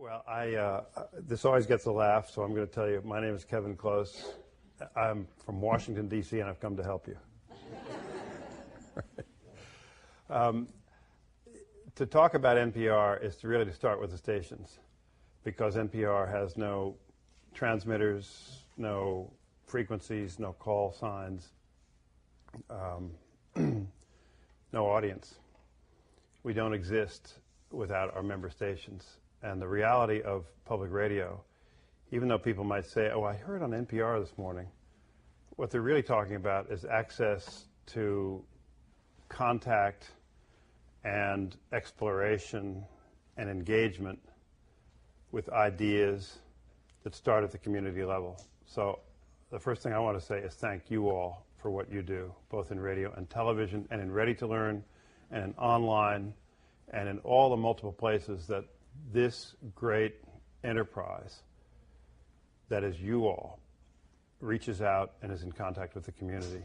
Well, this always gets a laugh, so I'm going to tell you, my name is Kevin Klose. I'm from Washington, D.C., and I've come to help you. To talk about NPR is really to start with the stations, because NPR has no transmitters, no frequencies, no call signs, no audience. We don't exist without our member stations. And the reality of public radio, even though people might say, oh, I heard on NPR this morning, what they're really talking about is access to contact and exploration and engagement with ideas that start at the community level. So the first thing I want to say is thank you all for what you do, both in radio and television and in Ready to Learn and in online and in all the multiple places that this great enterprise that is you all reaches out and is in contact with the community.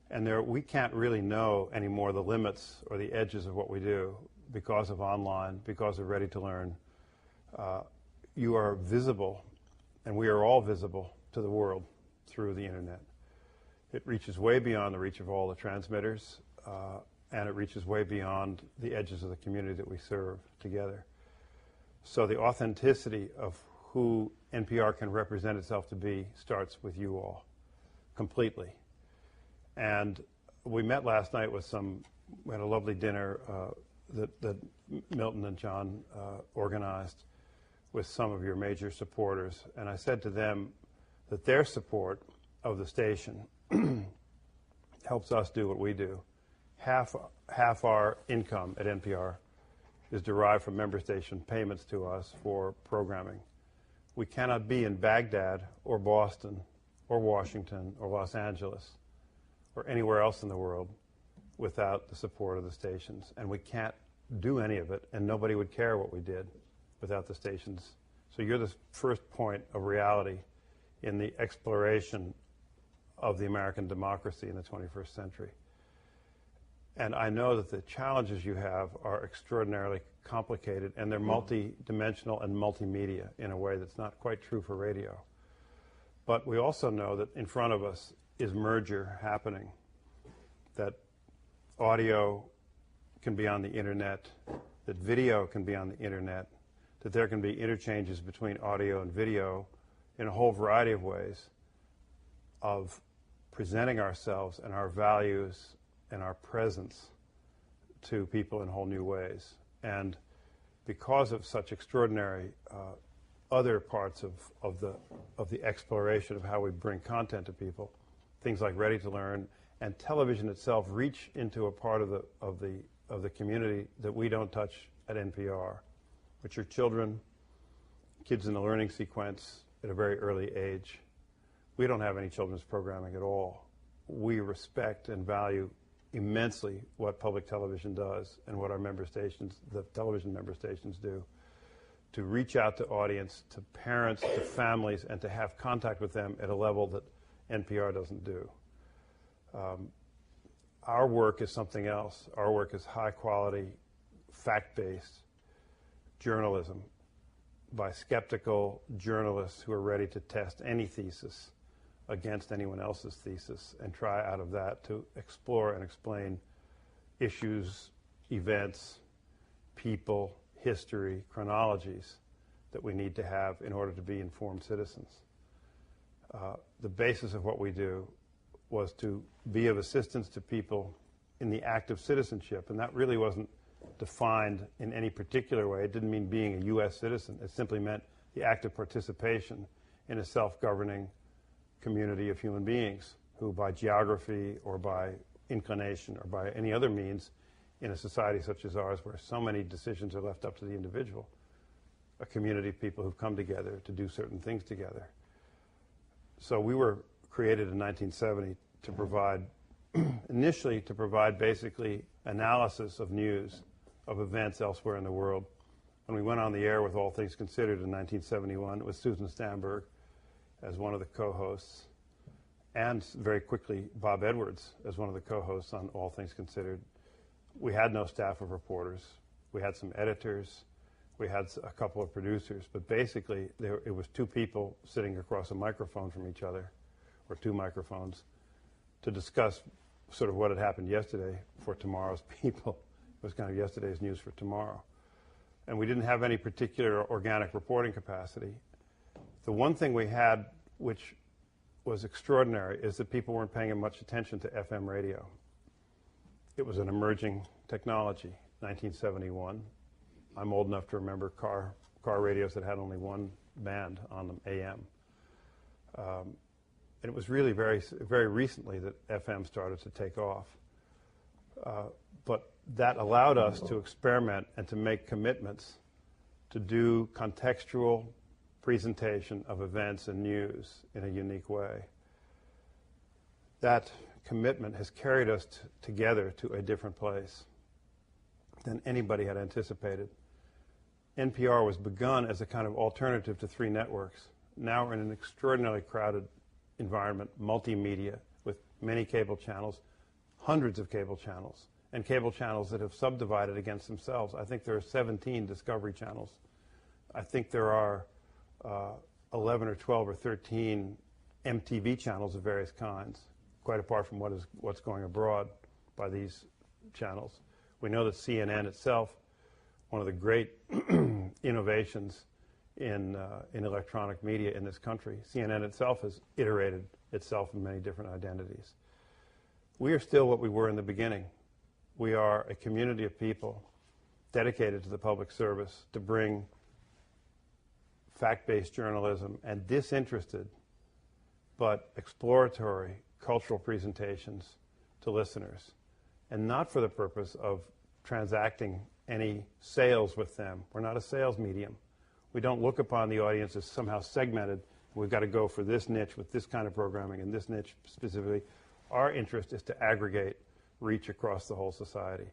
And we can't really know anymore the limits or the edges of what we do because of online, because of Ready to Learn. You are visible, and we are all visible to the world through the internet. It reaches way beyond the reach of all the transmitters, and it reaches way beyond the edges of the community that we serve together. So the authenticity of who NPR can represent itself to be starts with you all, completely. And we met last night with we had a lovely dinner that Milton and John organized with some of your major supporters. And I said to them that their support of the station helps us do what we do. Half our income at NPR is derived from member station payments to us for programming. We cannot be in Baghdad or Boston or Washington or Los Angeles or anywhere else in the world without the support of the stations. And we can't do any of it, and nobody would care what we did without the stations. So you're the first point of reality in the exploration of the American democracy in the 21st century. And I know that the challenges you have are extraordinarily complicated, and they're multi-dimensional and multimedia in a way that's not quite true for radio. But we also know that in front of us is merger happening, that audio can be on the internet, that video can be on the internet, that there can be interchanges between audio and video in a whole variety of ways of presenting ourselves and our values and our presence to people in whole new ways. And because of such extraordinary other parts of the exploration of how we bring content to people, things like Ready to Learn and television itself reach into a part of the community that we don't touch at NPR, which are children, kids in the learning sequence at a very early age. We don't have any children's programming at all. We respect and value immensely what public television does and what our member stations, the television member stations, do to reach out to audience, to parents, to families, and to have contact with them at a level that NPR doesn't do. Our work is something else. Our work is high quality, fact-based journalism by skeptical journalists who are ready to test any thesis against anyone else's thesis and try out of that to explore and explain issues, events, people, history, chronologies that we need to have in order to be informed citizens. The basis of what we do was to be of assistance to people in the act of citizenship, and that really wasn't defined in any particular way. It didn't mean being a U.S. citizen. It simply meant the act of participation in a self-governing community of human beings who, by geography or by inclination or by any other means, in a society such as ours where so many decisions are left up to the individual, a community of people who've come together to do certain things together. So we were created in 1970 to provide, initially to provide basically analysis of news, of events elsewhere in the world. When we went on the air with All Things Considered in 1971, it was Susan Stamberg as one of the co-hosts, and very quickly Bob Edwards as one of the co-hosts on All Things Considered. We had no staff of reporters. We had some editors. We had a couple of producers, but basically it was two people sitting across a microphone from each other, or two microphones, to discuss sort of what had happened yesterday for tomorrow's people. It was kind of yesterday's news for tomorrow. And we didn't have any particular organic reporting capacity. The one thing we had, which was extraordinary, is that people weren't paying much attention to FM radio. It was an emerging technology, 1971. I'm old enough to remember car radios that had only one band on them, AM. And it was really very, very recently that FM started to take off. But that allowed us to experiment and to make commitments to do contextual presentation of events and news in a unique way. That commitment has carried us together to a different place than anybody had anticipated. NPR was begun as a kind of alternative to three networks. Now we're in an extraordinarily crowded environment, multimedia, with many cable channels, hundreds of cable channels, and cable channels that have subdivided against themselves. I think there are 17 Discovery channels. I think there are 11 or 12 or 13 MTV channels of various kinds, quite apart from what's going abroad by these channels. We know that CNN itself, one of the great innovations in electronic media in this country, CNN itself has iterated itself in many different identities. We are still what we were in the beginning. We are a community of people dedicated to the public service to bring fact-based journalism and disinterested but exploratory cultural presentations to listeners, and not for the purpose of transacting any sales with them. We're not a sales medium. We don't look upon the audience as somehow segmented. We've got to go for this niche with this kind of programming and this niche specifically. Our interest is to aggregate reach across the whole society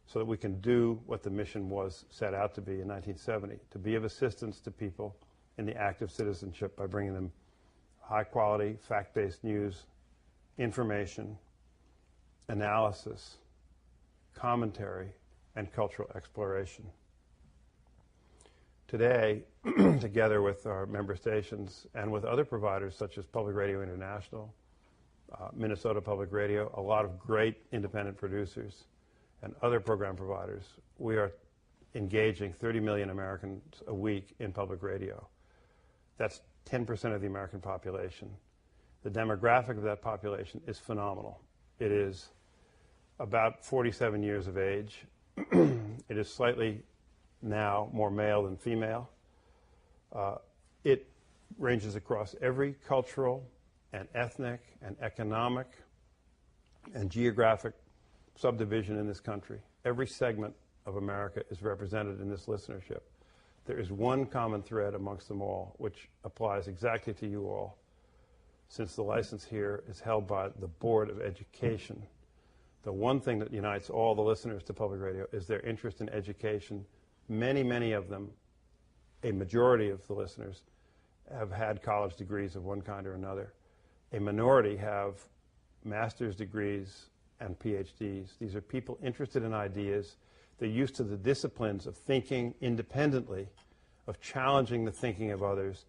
so that we can do what the mission was set out to be in 1970, to be of assistance to people in the act of citizenship by bringing them high-quality, fact-based news, information, analysis, commentary, and cultural exploration. Today, together with our member stations and with other providers such as Public Radio International, Minnesota Public Radio, a lot of great independent producers, and other program providers, we are engaging 30 million Americans a week in public radio. That's 10% of the American population. The demographic of that population is phenomenal. It is about 47 years of age. It is slightly now more male than female. It ranges across every cultural and ethnic and economic and geographic subdivision in this country. Every segment of America is represented in this listenership. There is one common thread amongst them all, which applies exactly to you all, since the license here is held by the Board of Education. The one thing that unites all the listeners to public radio is their interest in education. Many, many of them, a majority of the listeners, have had college degrees of one kind or another. A minority have master's degrees and PhDs. These are people interested in ideas. They're used to the disciplines of thinking independently, of challenging the thinking of others,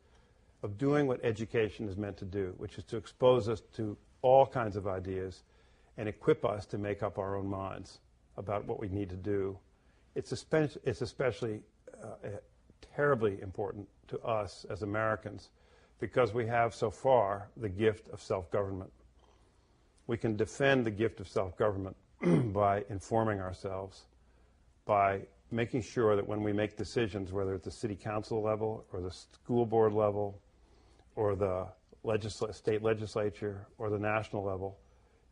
of doing what education is meant to do, which is to expose us to all kinds of ideas and equip us to make up our own minds about what we need to do. It's especially terribly important to us as Americans because we have so far the gift of self-government. We can defend the gift of self-government by informing ourselves, by making sure that when we make decisions, whether at the city council level or the school board level or the state legislature or the national level,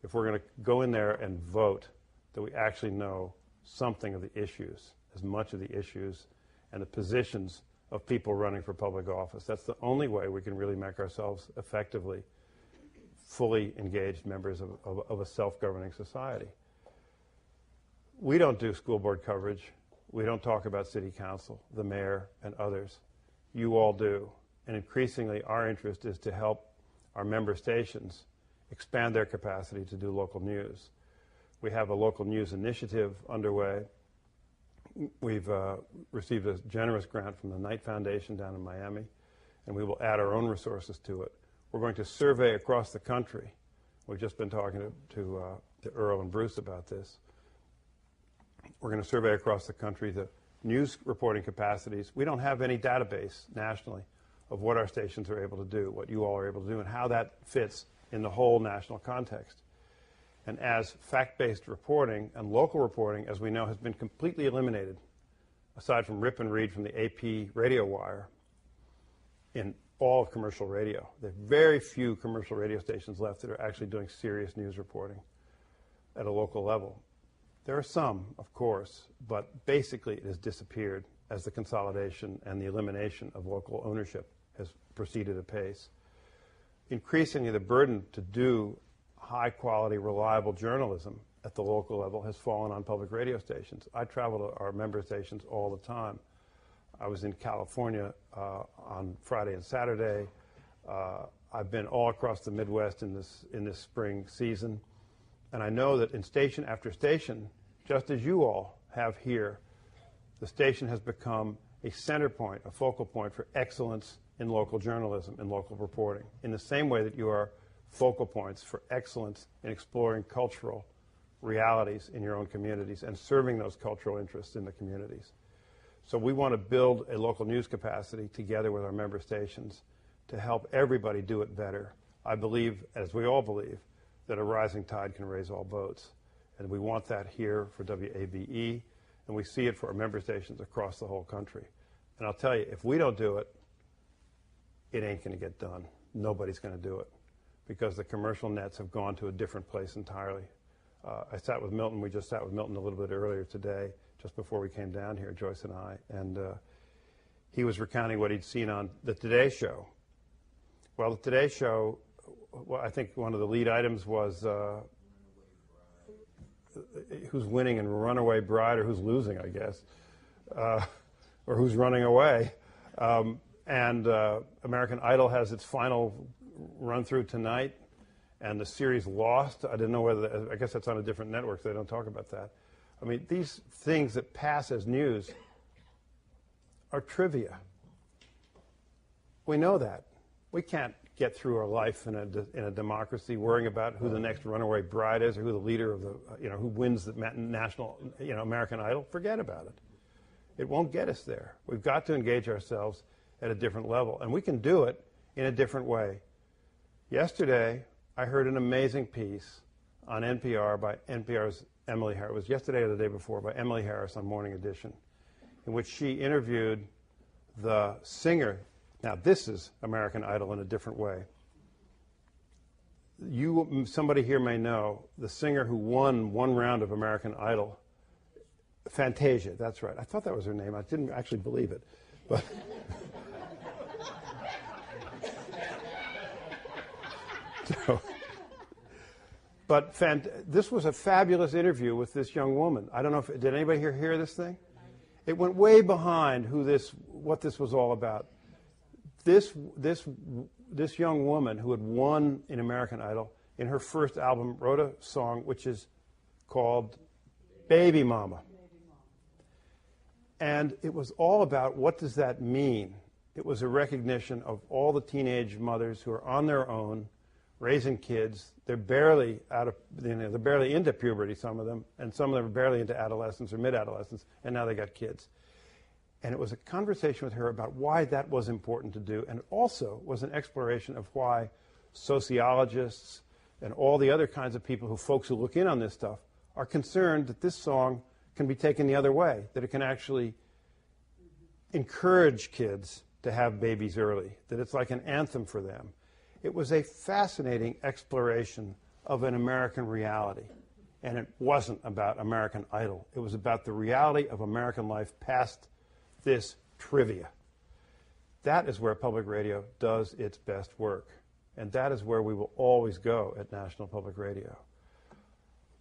if we're going to go in there and vote, that we actually know something of the issues, as much of the issues and the positions of people running for public office. That's the only way we can really make ourselves effectively fully engaged members of a self-governing society. We don't do school board coverage. We don't talk about city council, the mayor, and others. You all do. And increasingly, our interest is to help our member stations expand their capacity to do local news. We have a local news initiative underway We've received a generous grant from the Knight Foundation down in Miami, and we will add our own resources to it. We're going to survey across the country. We've just been talking to Earl and Bruce about this. We're going to survey across the country the news reporting capacities. We don't have any database nationally of what our stations are able to do, what you all are able to do, and how that fits in the whole national context. And as fact-based reporting and local reporting, as we know, has been completely eliminated, aside from rip and read from the AP radio wire, in all of commercial radio. There are very few commercial radio stations left that are actually doing serious news reporting at a local level. There are some, of course, but basically it has disappeared as the consolidation and the elimination of local ownership has proceeded apace. Increasingly, the burden to do high-quality, reliable journalism at the local level has fallen on public radio stations. I travel to our member stations all the time. I was in California on Friday and Saturday. I've been all across the Midwest in this spring season. And I know that in station after station, just as you all have here, the station has become a center point, a focal point for excellence in local journalism and local reporting, in the same way that you are focal points for excellence in exploring cultural realities in your own communities and serving those cultural interests in the communities. So we want to build a local news capacity together with our member stations to help everybody do it better. I believe, as we all believe, that a rising tide can raise all boats. And we want that here for WABE, and we see it for our member stations across the whole country. And I'll tell you, if we don't do it, it ain't going to get done. Nobody's going to do it, because the commercial nets have gone to a different place entirely. I sat with Milton. We just sat with Milton a little bit earlier today, just before we came down here, Joyce and I, and he was recounting what he'd seen on the Today Show. Well, the Today Show, well, I think one of the lead items was who's winning in Runaway Bride, or who's losing, I guess, or who's running away. And American Idol has its final run-through tonight, and the series Lost. I didn't know whether, I guess that's on a different network, so they don't talk about that. I mean, these things that pass as news are trivia. We know that. We can't get through our life in a democracy worrying about who the next runaway bride is, or who the leader of the, who wins the national, American Idol. Forget about it. It won't get us there. We've got to engage ourselves at a different level, and we can do it in a different way. Yesterday, I heard an amazing piece on NPR by NPR's Emily Harris. It was yesterday or the day before, by Emily Harris on Morning Edition, in which she interviewed the singer. Now, this is American Idol in a different way. Somebody here may know the singer who won one round of American Idol, Fantasia. That's right. I thought that was her name. I didn't actually believe it, but. This was a fabulous interview with this young woman. I don't know if, did anybody here hear this thing? It went way behind what this was all about. This young woman who had won in American Idol, in her first album, wrote a song which is called Baby Mama. And it was all about, what does that mean? It was a recognition of all the teenage mothers who are on their own, raising kids. They're barely they're barely into puberty, some of them, and some of them are barely into adolescence or mid-adolescence, and now they got kids. And it was a conversation with her about why that was important to do, and it also was an exploration of why sociologists and all the other kinds of folks who look in on this stuff, are concerned that this song can be taken the other way, that it can actually encourage kids to have babies early, that it's like an anthem for them. It was a fascinating exploration of an American reality, and it wasn't about American Idol. It was about the reality of American life past this trivia. That is where public radio does its best work, and that is where we will always go at National Public Radio.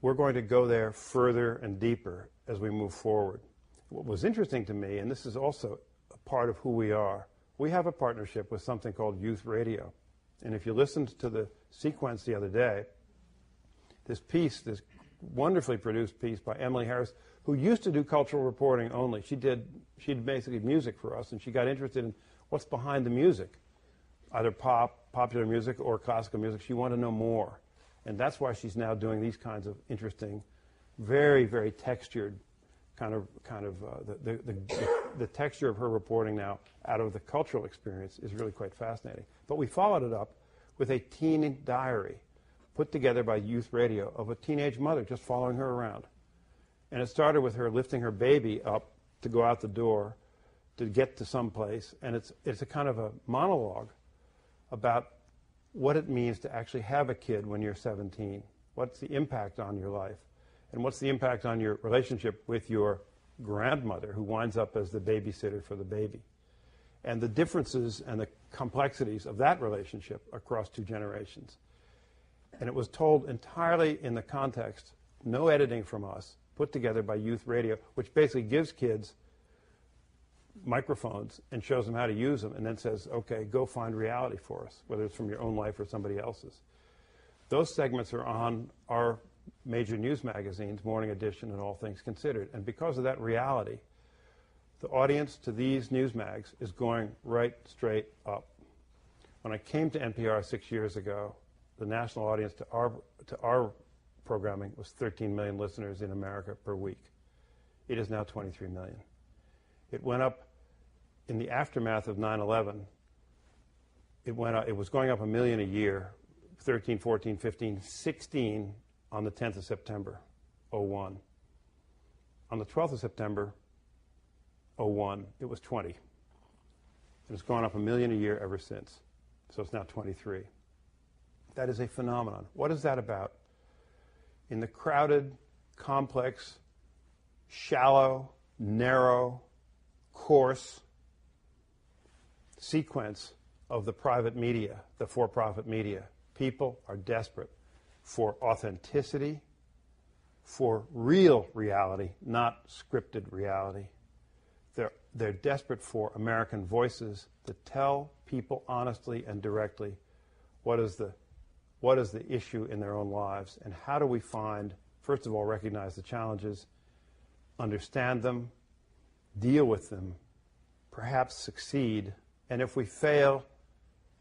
We're going to go there further and deeper as we move forward. What was interesting to me, and this is also a part of who we are, we have a partnership with something called Youth Radio. And if you listened to the sequence the other day, this piece, this wonderfully produced piece by Emily Harris, who used to do cultural reporting only. She did basically music for us, and she got interested in what's behind the music, either pop, popular music, or classical music. She wanted to know more. And that's why she's now doing these kinds of interesting, very, very textured the texture of her reporting now out of the cultural experience is really quite fascinating. But we followed it up with a teen diary put together by Youth Radio of a teenage mother just following her around. And it started with her lifting her baby up to go out the door to get to some place. And it's a kind of a monologue about what it means to actually have a kid when you're 17. What's the impact on your life? And what's the impact on your relationship with your grandmother, who winds up as the babysitter for the baby? And the differences and the complexities of that relationship across 2 generations. And it was told entirely in the context, no editing from us, put together by Youth Radio, which basically gives kids microphones and shows them how to use them, and then says, okay, go find reality for us, whether it's from your own life or somebody else's. Those segments are on our major news magazines, Morning Edition and All Things Considered. And because of that reality, the audience to these news mags is going right straight up. When I came to NPR 6 years ago, the national audience to our programming was 13 million listeners in America per week. It is now 23 million. It went up in the aftermath of 9/11. It was going up 1 million a year, 13, 14, 15, 16 on the 10th of September, 01. On the 12th of September, 01, it was 20. And it's gone up 1 million a year ever since. So it's now 23. That is a phenomenon. What is that about? In the crowded, complex, shallow, narrow, coarse sequence of the private media, the for-profit media, people are desperate for authenticity, for real reality, not scripted reality. They're desperate for American voices that tell people honestly and directly what is the issue in their own lives, and how do we find, first of all, recognize the challenges, understand them, deal with them, perhaps succeed, and if we fail,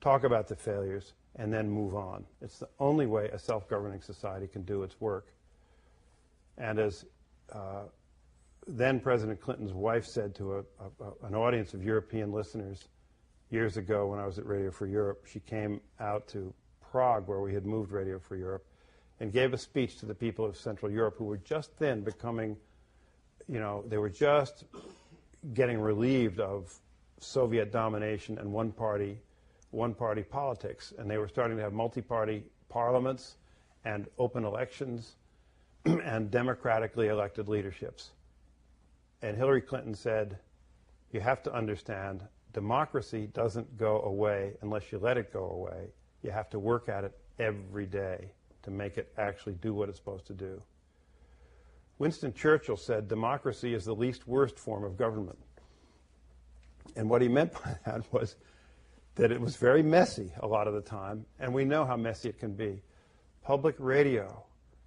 talk about the failures, and then move on. It's the only way a self-governing society can do its work. And as then President Clinton's wife said to an audience of European listeners years ago when I was at Radio Free Europe, she came out to Prague, where we had moved Radio Free Europe, and gave a speech to the people of Central Europe who were just then becoming, they were just getting relieved of Soviet domination and one-party politics, and they were starting to have multi-party parliaments and open elections and democratically elected leaderships. And Hillary Clinton said, you have to understand, democracy doesn't go away unless you let it go away. You have to work at it every day to make it actually do what it's supposed to do. Winston Churchill said democracy is the least worst form of government. And what he meant by that was that it was very messy a lot of the time, and we know how messy it can be. Public radio,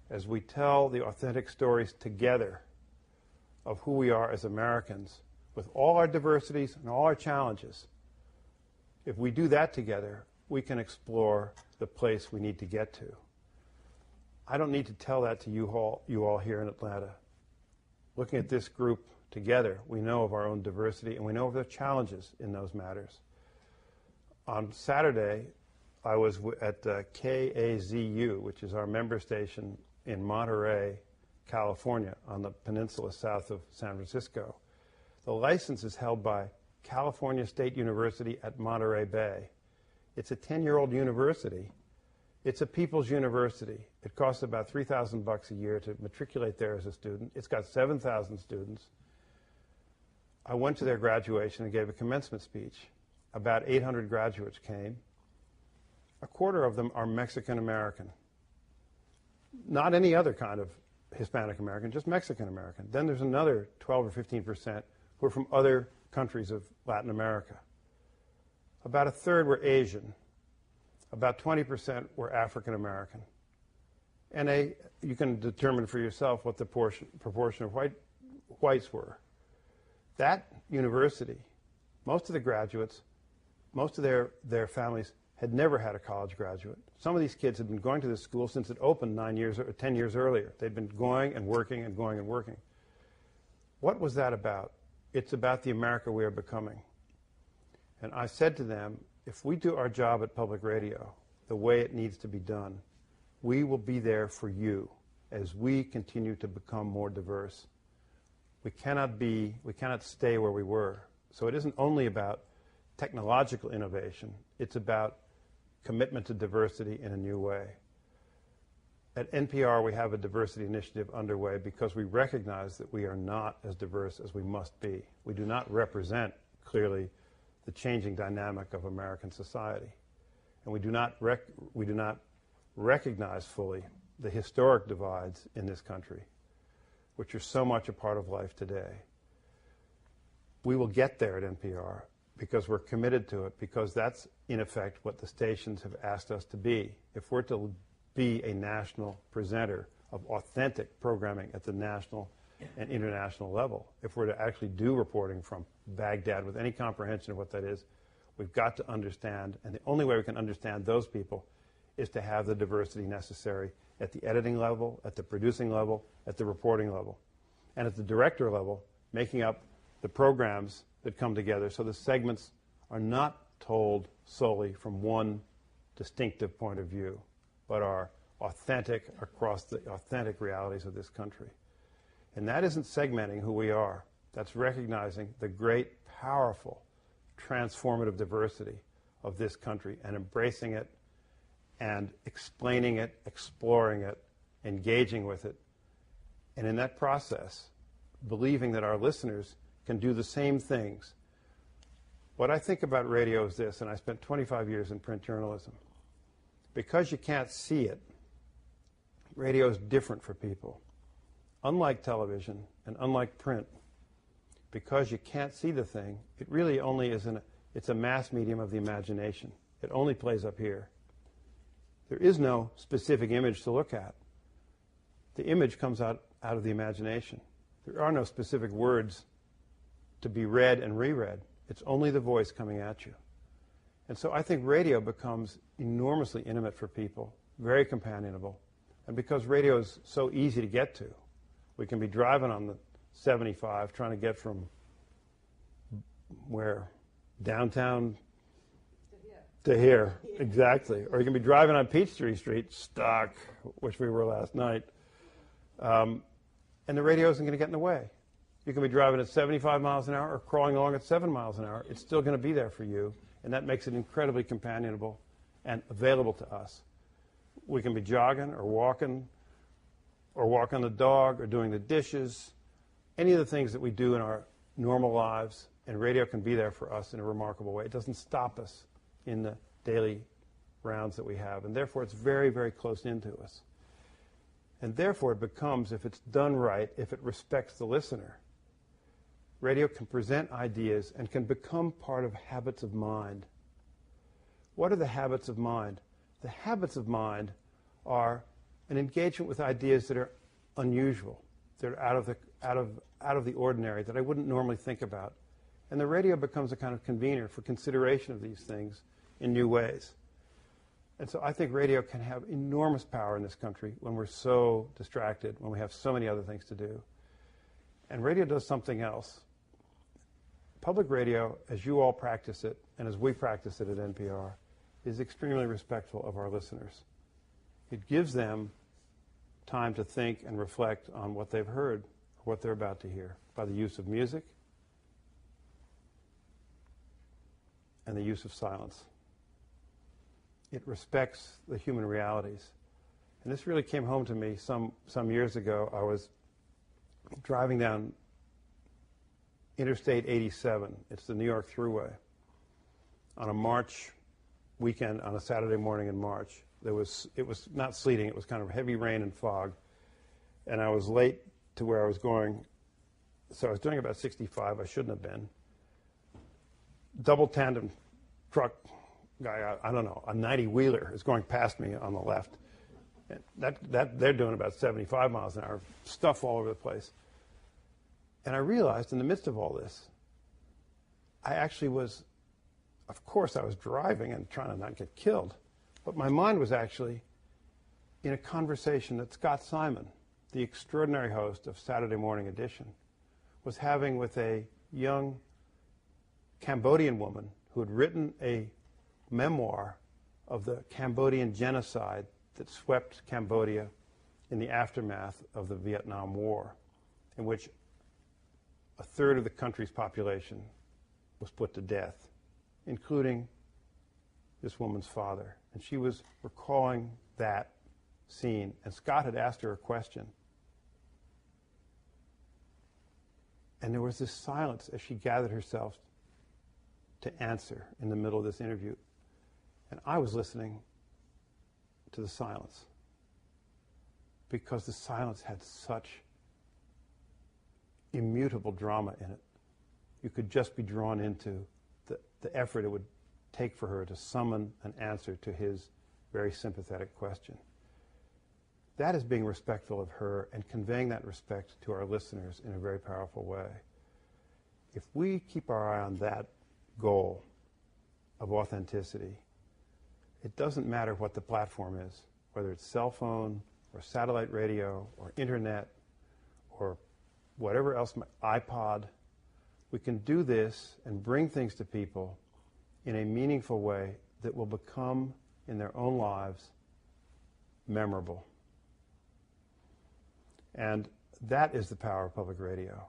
as we tell the authentic stories together of who we are as Americans, with all our diversities and all our challenges, if we do that together, we can explore the place we need to get to. I don't need to tell that to you all here in Atlanta. Looking at this group together, we know of our own diversity, and we know of the challenges in those matters. On Saturday, I was at KAZU, which is our member station in Monterey, California, on the peninsula south of San Francisco. The license is held by California State University at Monterey Bay. It's a 10-year-old university. It's a people's university. It costs about $3,000 a year to matriculate there as a student. It's got 7,000 students. I went to their graduation and gave a commencement speech. About 800 graduates came. A quarter of them are Mexican American. Not any other kind of Hispanic American, just Mexican American. Then there's another 12 or 15% who are from other countries of Latin America. About a third were Asian. About 20% were African American. And you can determine for yourself what the proportion of whites were. That university, most of the graduates, most of their families had never had a college graduate. Some of these kids had been going to this school since it opened 9 years or 10 years earlier. They'd been going and working and going and working. What was that about? It's about the America we are becoming. And I said to them, if we do our job at public radio the way it needs to be done, we will be there for you as we continue to become more diverse. We cannot stay where we were. So it isn't only about technological innovation, it's about commitment to diversity in a new way. At NPR, we have a diversity initiative underway because we recognize that we are not as diverse as we must be. We do not represent, clearly, the changing dynamic of American society. And we do not recognize fully the historic divides in this country, which are so much a part of life today. We will get there at NPR because we're committed to it, because that's, in effect, what the stations have asked us to be. If we're to be a national presenter of authentic programming at the national and international level, if we're to actually do reporting from Baghdad with any comprehension of what that is, we've got to understand, and the only way we can understand those people is to have the diversity necessary at the editing level, at the producing level, at the reporting level, and at the director level, making up the programs that come together so the segments are not told solely from one distinctive point of view, but are authentic across the authentic realities of this country. And that isn't segmenting who we are. That's recognizing the great, powerful, transformative diversity of this country and embracing it and explaining it, exploring it, engaging with it. And in that process, believing that our listeners can do the same things. What I think about radio is this, and I spent 25 years in print journalism. Because you can't see it, radio is different for people. Unlike television and unlike print, because you can't see the thing, it really only is it's a mass medium of the imagination. It only plays up here. There is no specific image to look at. The image comes out of the imagination. There are no specific words to be read and reread. It's only the voice coming at you. And so I think radio becomes enormously intimate for people, very companionable. And because radio is so easy to get to, we can be driving on the 75 trying to get from where? Downtown to here. Exactly. Or you can be driving on Peachtree Street, stuck, which we were last night. And the radio isn't going to get in the way. You can be driving at 75 miles an hour or crawling along at 7 miles an hour. It's still going to be there for you, and that makes it incredibly companionable and available to us. We can be jogging or walking the dog or doing the dishes, any of the things that we do in our normal lives, and radio can be there for us in a remarkable way. It doesn't stop us in the daily rounds that we have, and therefore it's very, very close into us. And therefore it becomes, if it's done right, if it respects the listener, radio can present ideas and can become part of habits of mind. What are the habits of mind? The habits of mind are an engagement with ideas that are unusual, that are out of the ordinary, that I wouldn't normally think about. And the radio becomes a kind of convener for consideration of these things in new ways. And so I think radio can have enormous power in this country when we're so distracted, when we have so many other things to do. And radio does something else. Public radio, as you all practice it, and as we practice it at NPR, is extremely respectful of our listeners. It gives them time to think and reflect on what they've heard, or what they're about to hear, by the use of music and the use of silence. It respects the human realities. And this really came home to me some years ago. I was driving down Interstate 87. It's the New York Thruway. On a March weekend, on a Saturday morning in March. It was not sleeting, it was kind of heavy rain and fog. And I was late to where I was going. So I was doing about 65, I shouldn't have been. Double tandem truck guy, I don't know, a 90-wheeler is going past me on the left. And that they're doing about 75 miles an hour, stuff all over the place. And I realized in the midst of all this, I actually was, of course I was driving and trying to not get killed, but my mind was actually in a conversation that Scott Simon, the extraordinary host of Saturday Morning Edition, was having with a young Cambodian woman who had written a memoir of the Cambodian genocide that swept Cambodia in the aftermath of the Vietnam War, in which a third of the country's population was put to death, including this woman's father. And she was recalling that scene, and Scott had asked her a question. And there was this silence as she gathered herself to answer in the middle of this interview. And I was listening to the silence because the silence had such immutable drama in it. You could just be drawn into the effort it would take for her to summon an answer to his very sympathetic question. That is being respectful of her and conveying that respect to our listeners in a very powerful way. If we keep our eye on that goal of authenticity, it doesn't matter what the platform is, whether it's cell phone or satellite radio or internet or whatever else, iPod. We can do this and bring things to people in a meaningful way that will become, in their own lives, memorable. And that is the power of public radio.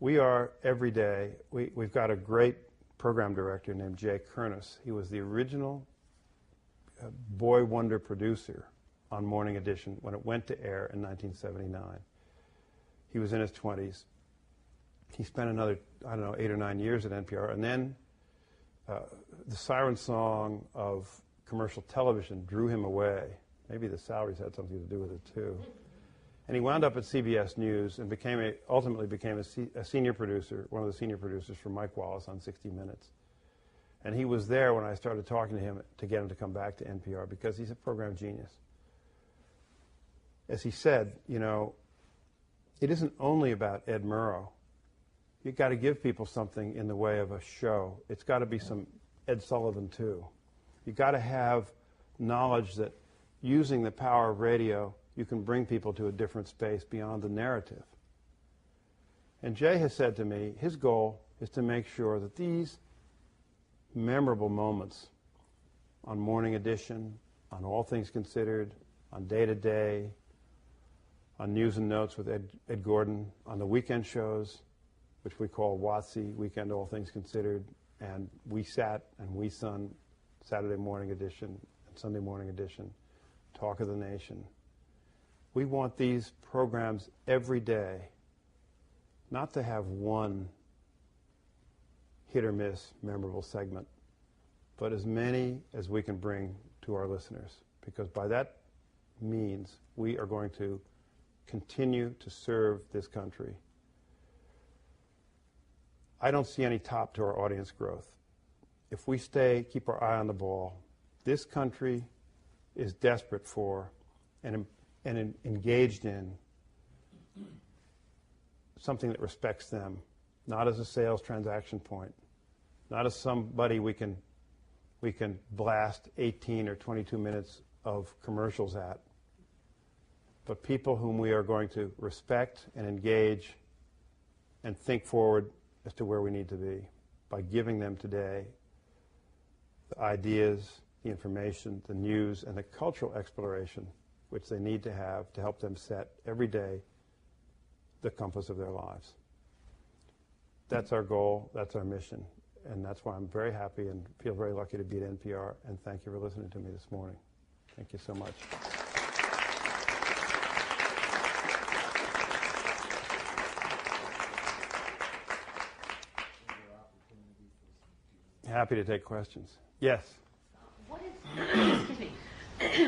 We are, every day, we've got a great program director named Jay Kernis. He was the original boy wonder producer on Morning Edition when it went to air in 1979. He was in his 20s. He spent another, 8 or 9 years at NPR, and then the siren song of commercial television drew him away. Maybe the salaries had something to do with it too. And he wound up at CBS News and ultimately became a senior producer, one of the senior producers for Mike Wallace on 60 Minutes. And he was there when I started talking to him to get him to come back to NPR because he's a program genius. As he said, it isn't only about Ed Murrow. You've got to give people something in the way of a show. It's got to be some Ed Sullivan too. You've got to have knowledge that using the power of radio, you can bring people to a different space beyond the narrative. And Jay has said to me, his goal is to make sure that these memorable moments on Morning Edition, on All Things Considered, on Day to Day, on News and Notes with Ed Gordon, on the weekend shows, which we call WOTC, Weekend All Things Considered, and We Sat and We Sun, Saturday Morning Edition and Sunday Morning Edition, Talk of the Nation. We want these programs every day, not to have one hit or miss memorable segment, but as many as we can bring to our listeners, because by that means we are going to continue to serve this country. I don't see any top to our audience growth. If we keep our eye on the ball, this country is desperate for and engaged in something that respects them, not as a sales transaction point, not as somebody we can blast 18 or 22 minutes of commercials at, but people whom we are going to respect and engage and think forward as to where we need to be by giving them today the ideas, the information, the news, and the cultural exploration which they need to have to help them set every day the compass of their lives. That's our goal, that's our mission, and that's why I'm very happy and feel very lucky to be at NPR, and thank you for listening to me this morning. Thank you so much. Happy to take questions. Yes? What is, excuse me,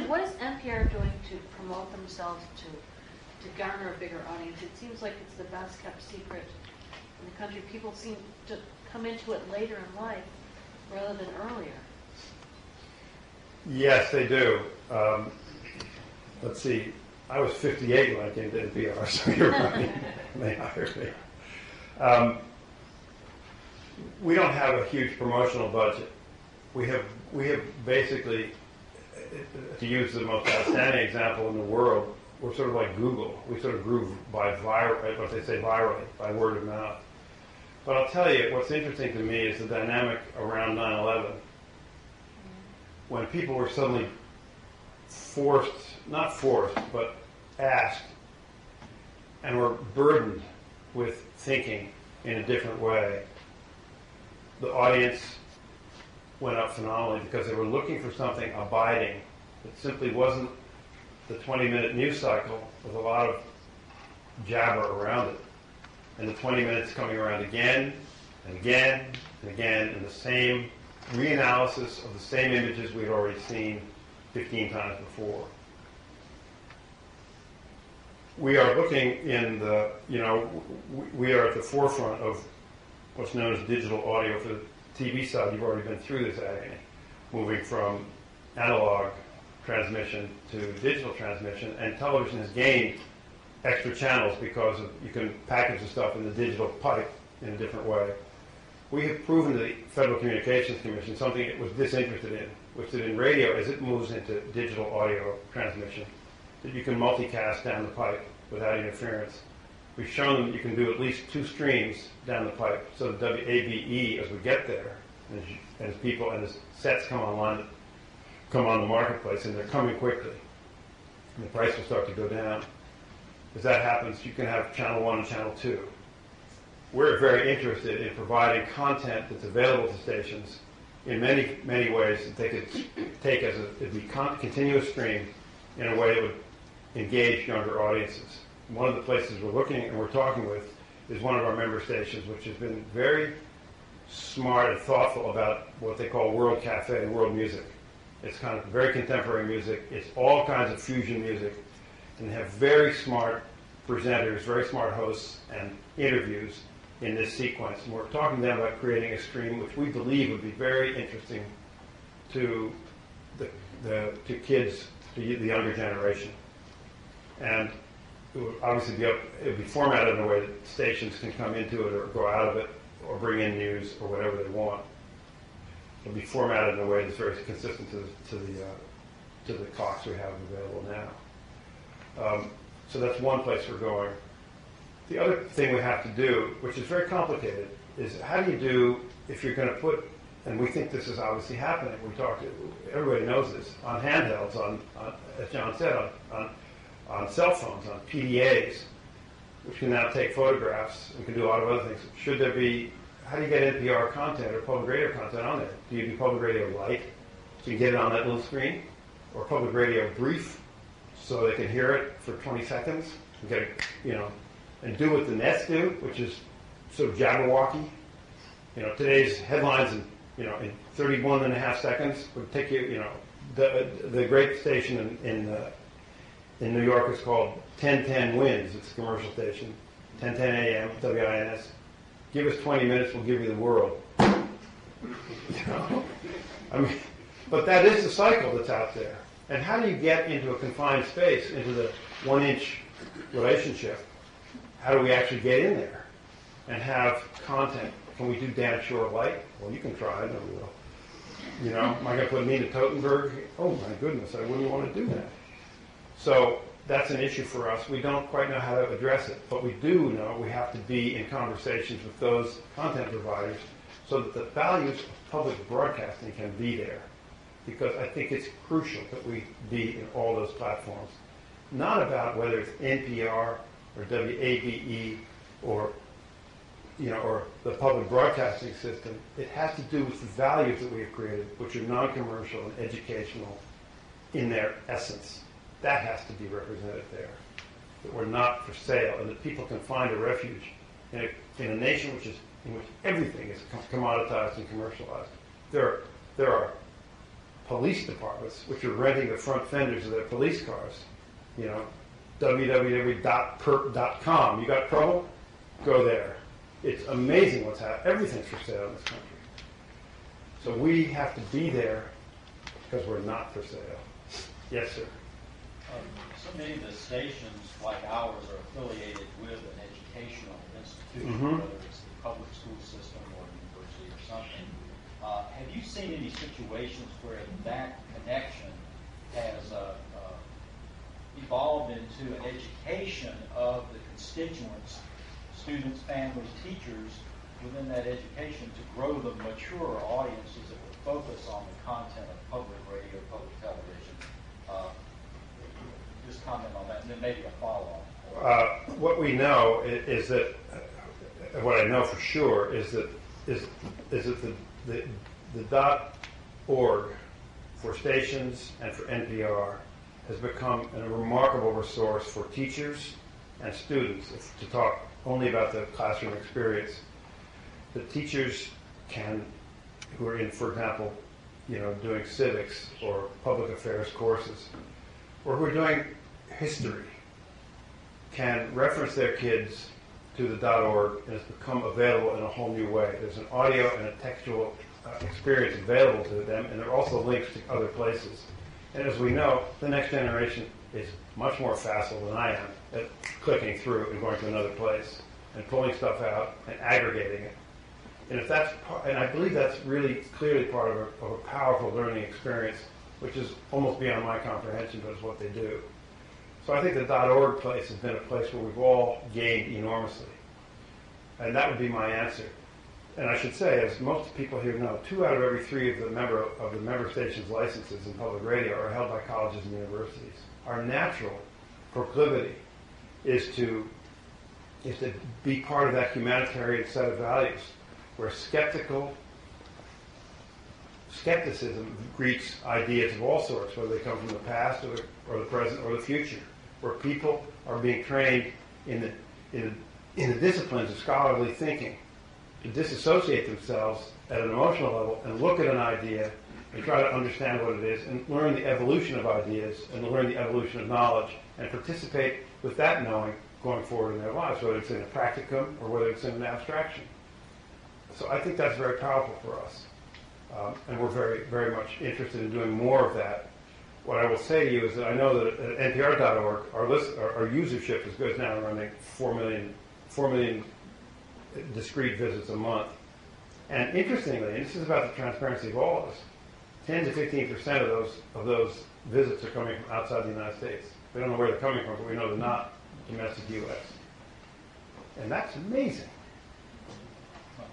what is NPR doing to promote themselves to garner a bigger audience? It seems like it's the best kept secret in the country. People seem to come into it later in life rather than earlier. Yes, they do. let's see, I was 58 when I came to NPR, so you're right. They hired me. We don't have a huge promotional budget. We have basically, to use the most outstanding example in the world, we're sort of like Google. We sort of grew by what they say virally, by word of mouth. But I'll tell you, what's interesting to me is the dynamic around 9/11, when people were suddenly not forced, but asked, and were burdened with thinking in a different way. The audience went up phenomenally because they were looking for something abiding that simply wasn't the 20-minute news cycle with a lot of jabber around it. And the 20 minutes coming around again and again and again in the same reanalysis of the same images we'd already seen 15 times before. We are looking we are at the forefront of what's known as digital audio. For the TV side, you've already been through this agony, moving from analog transmission to digital transmission, and television has gained extra channels because you can package the stuff in the digital pipe in a different way. We have proven to the Federal Communications Commission something it was disinterested in, which is in radio, as it moves into digital audio transmission, that you can multicast down the pipe without interference. We've shown them that you can do at least 2 streams down the pipe, so the WPBA, as we get there, as people and as sets come on the marketplace, and they're coming quickly, and the price will start to go down. As that happens, you can have channel 1 and channel 2. We're very interested in providing content that's available to stations in many, many ways that they could take as a continuous stream in a way that would engage younger audiences. One of the places we're looking and we're talking with is one of our member stations, which has been very smart and thoughtful about what they call World Cafe, world music. It's kind of very contemporary music. It's all kinds of fusion music. And they have very smart presenters, very smart hosts, and interviews in this sequence. And we're talking to them about creating a stream which we believe would be very interesting to the kids, to the younger generation. And it would obviously it would be formatted in a way that stations can come into it or go out of it or bring in news or whatever they want. It'll be formatted in a way that's very consistent to the clocks we have available now. So that's one place we're going. The other thing we have to do, which is very complicated, is how do you do, if you're going to put, and we think this is obviously happening, everybody knows this, on handhelds, as John said, on cell phones, on PDAs, which can now take photographs and can do a lot of other things. How do you get NPR content or public radio content on there? Do you do public radio light, so you get it on that little screen? Or public radio brief, so they can hear it for 20 seconds and get it, and do what the nets do, which is sort of Jabberwocky. Today's headlines in 31 and a half seconds would take you, the great station in New York is called 1010 Wins. It's a commercial station, 1010 AM, WINS. Give us 20 minutes, we'll give you the world. But that is the cycle that's out there. And how do you get into a confined space, into the 1-inch relationship? How do we actually get in there and have content? Can we do Dan Shore light? Well, you can try, I know we will. Am I going to put Nina Totenberg? Oh my goodness, I wouldn't want to do that. So that's an issue for us. We don't quite know how to address it, but we do know we have to be in conversations with those content providers so that the values of public broadcasting can be there. Because I think it's crucial that we be in all those platforms. Not about whether it's NPR or WABE or the public broadcasting system. It has to do with the values that we have created, which are non-commercial and educational in their essence. That has to be represented there. That we're not for sale, and that people can find a refuge in a nation in which everything is commoditized and commercialized. There are police departments which are renting the front fenders of their police cars. www.perp.com. You got trouble? Go there. It's amazing what's happening. Everything's for sale in this country. So we have to be there because we're not for sale. Yes, sir. So many of the stations, like ours, are affiliated with an educational institution, Mhm. whether it's the public school system or university or something. Have you seen any situations where that connection has evolved into an education of the constituents, students, families, teachers, within that education to grow the mature audiences that would focus on the content of public radio, public television? Just comment on that, and then maybe a follow-up. What we know is that, what I know for sure is that the .org for stations and for NPR has become a remarkable resource for teachers and students. To talk only about the classroom experience, the teachers who are in, for example, doing civics or public affairs courses, or who are doing history, can reference their kids to the .org, and it's become available in a whole new way. There's an audio and a textual experience available to them, and there are also links to other places. And as we know, the next generation is much more facile than I am at clicking through and going to another place and pulling stuff out and aggregating it. And I believe that's really clearly part of a powerful learning experience, which is almost beyond my comprehension, but it's what they do. So I think the .org place has been a place where we've all gained enormously. And that would be my answer. And I should say, as most people here know, 2 out of every 3 of the member stations' licenses in public radio are held by colleges and universities. Our natural proclivity is to be part of that humanitarian set of values, where skepticism greets ideas of all sorts, whether they come from the past or the present or the future, where people are being trained in the disciplines of scholarly thinking to disassociate themselves at an emotional level and look at an idea and try to understand what it is and learn the evolution of ideas and learn the evolution of knowledge and participate with that knowing going forward in their lives, whether it's in a practicum or whether it's in an abstraction. So I think that's very powerful for us. And we're very, very much interested in doing more of that. What I will say to you is that I know that at NPR.org, our usership is now running 4 million discrete visits a month. And interestingly, and this is about the transparency of all of us, 10 to 15% of those visits are coming from outside the United States. We don't know where they're coming from, but we know they're not domestic U.S. And that's amazing.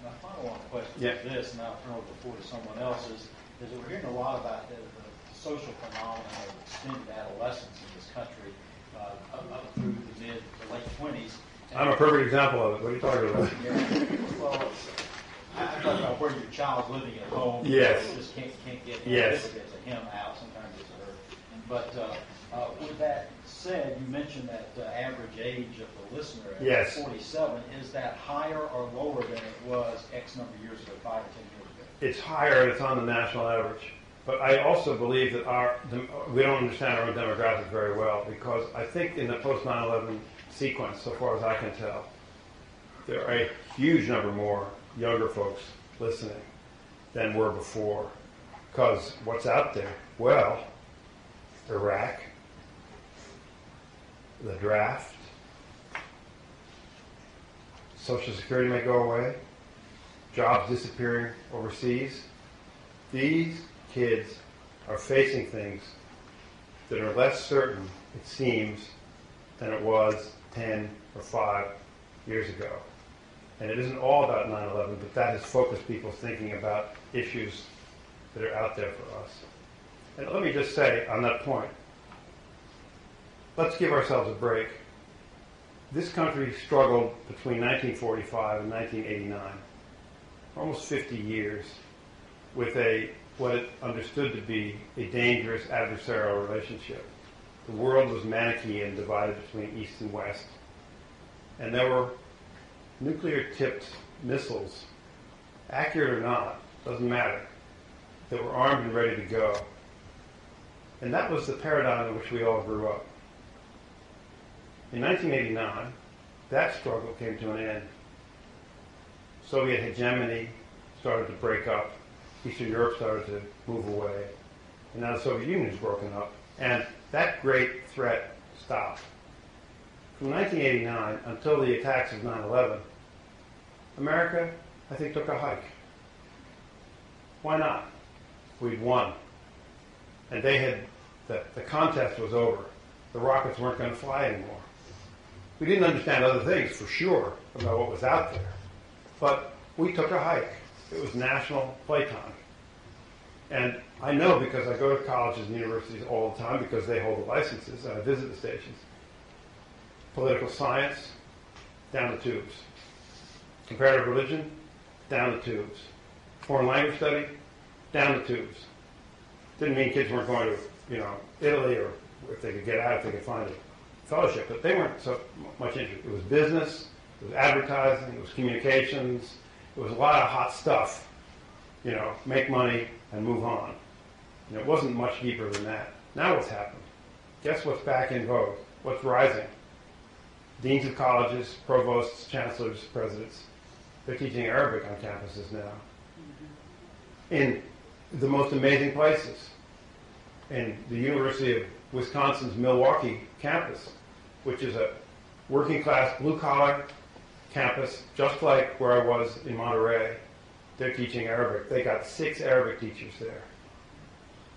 My follow-on question is this, and I'll turn over the floor to someone else, is that we're hearing a lot about the social phenomenon of extended adolescence in this country up through the mid to late 20s. I'm a perfect example of it. What are you talking about? Yeah. Well, I'm talking about where your child's living at home. Yes. You just can't get yes. If it's a him out, sometimes it's a her. But with that said, you mentioned that average age of the listener at yes. 47. Is that higher or lower than it was X number of years ago, 5 or 10 years ago? It's higher, and it's on the national average. But I also believe that we don't understand our own demographic very well, because I think in the post 9/11 sequence, so far as I can tell, there are a huge number more younger folks listening than were before. Because what's out there? Well, Iraq, the draft, Social Security may go away, jobs disappearing overseas. These kids are facing things that are less certain, it seems, than it was 10 or 5 years ago. And it isn't all about 9/11, but that has focused people's thinking about issues that are out there for us. And let me just say on that point, let's give ourselves a break. This country struggled between 1945 and 1989, almost 50 years, with what it understood to be a dangerous adversarial relationship. The world was Manichaean, divided between East and West. And there were nuclear-tipped missiles, accurate or not, doesn't matter, that were armed and ready to go. And that was the paradigm in which we all grew up. In 1989, that struggle came to an end. Soviet hegemony started to break up. Eastern Europe started to move away. And now the Soviet Union is broken up. And that great threat stopped. From 1989 until the attacks of 9/11, America, I think, took a hike. Why not? We'd won. And they had, the contest was over. The rockets weren't going to fly anymore. We didn't understand other things, for sure, about what was out there. But we took a hike. It was national playtime. And I know because I go to colleges and universities all the time because they hold the licenses and I visit the stations. Political science, down the tubes. Comparative religion, down the tubes. Foreign language study, down the tubes. Didn't mean kids weren't going to, Italy, or if they could get out, if they could find a fellowship, but they weren't so much interested. It was business, it was advertising, it was communications, it was a lot of hot stuff. Make money and move on. It wasn't much deeper than that. Now what's happened? Guess what's back in vogue? What's rising? Deans of colleges, provosts, chancellors, presidents, they're teaching Arabic on campuses now. In the most amazing places. In the University of Wisconsin's Milwaukee campus, which is a working class, blue collar campus, just like where I was in Monterey. They're teaching Arabic. They got 6 Arabic teachers there.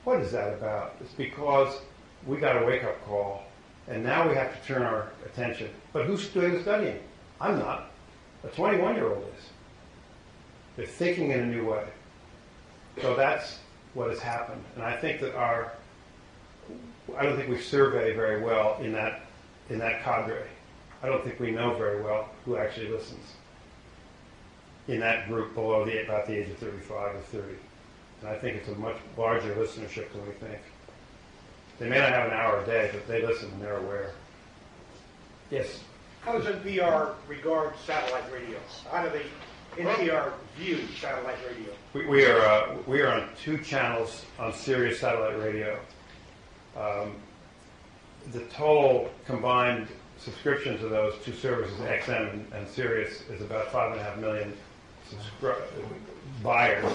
What is that about? It's because we got a wake-up call, and now we have to turn our attention. But who's doing the studying? I'm not. A 21-year-old is. They're thinking in a new way. So that's what has happened. And I think that I don't think we survey very well in that cadre. I don't think we know very well who actually listens in that group below about the age of 35 or 30. And I think it's a much larger listenership than we think. They may not have an hour a day, but they listen and they're aware. Yes? How does NPR regard satellite radio? How do they NPR view satellite radio? We are on 2 channels on Sirius satellite radio. The total combined subscription to those 2 services, XM and Sirius, is about 5.5 million buyers,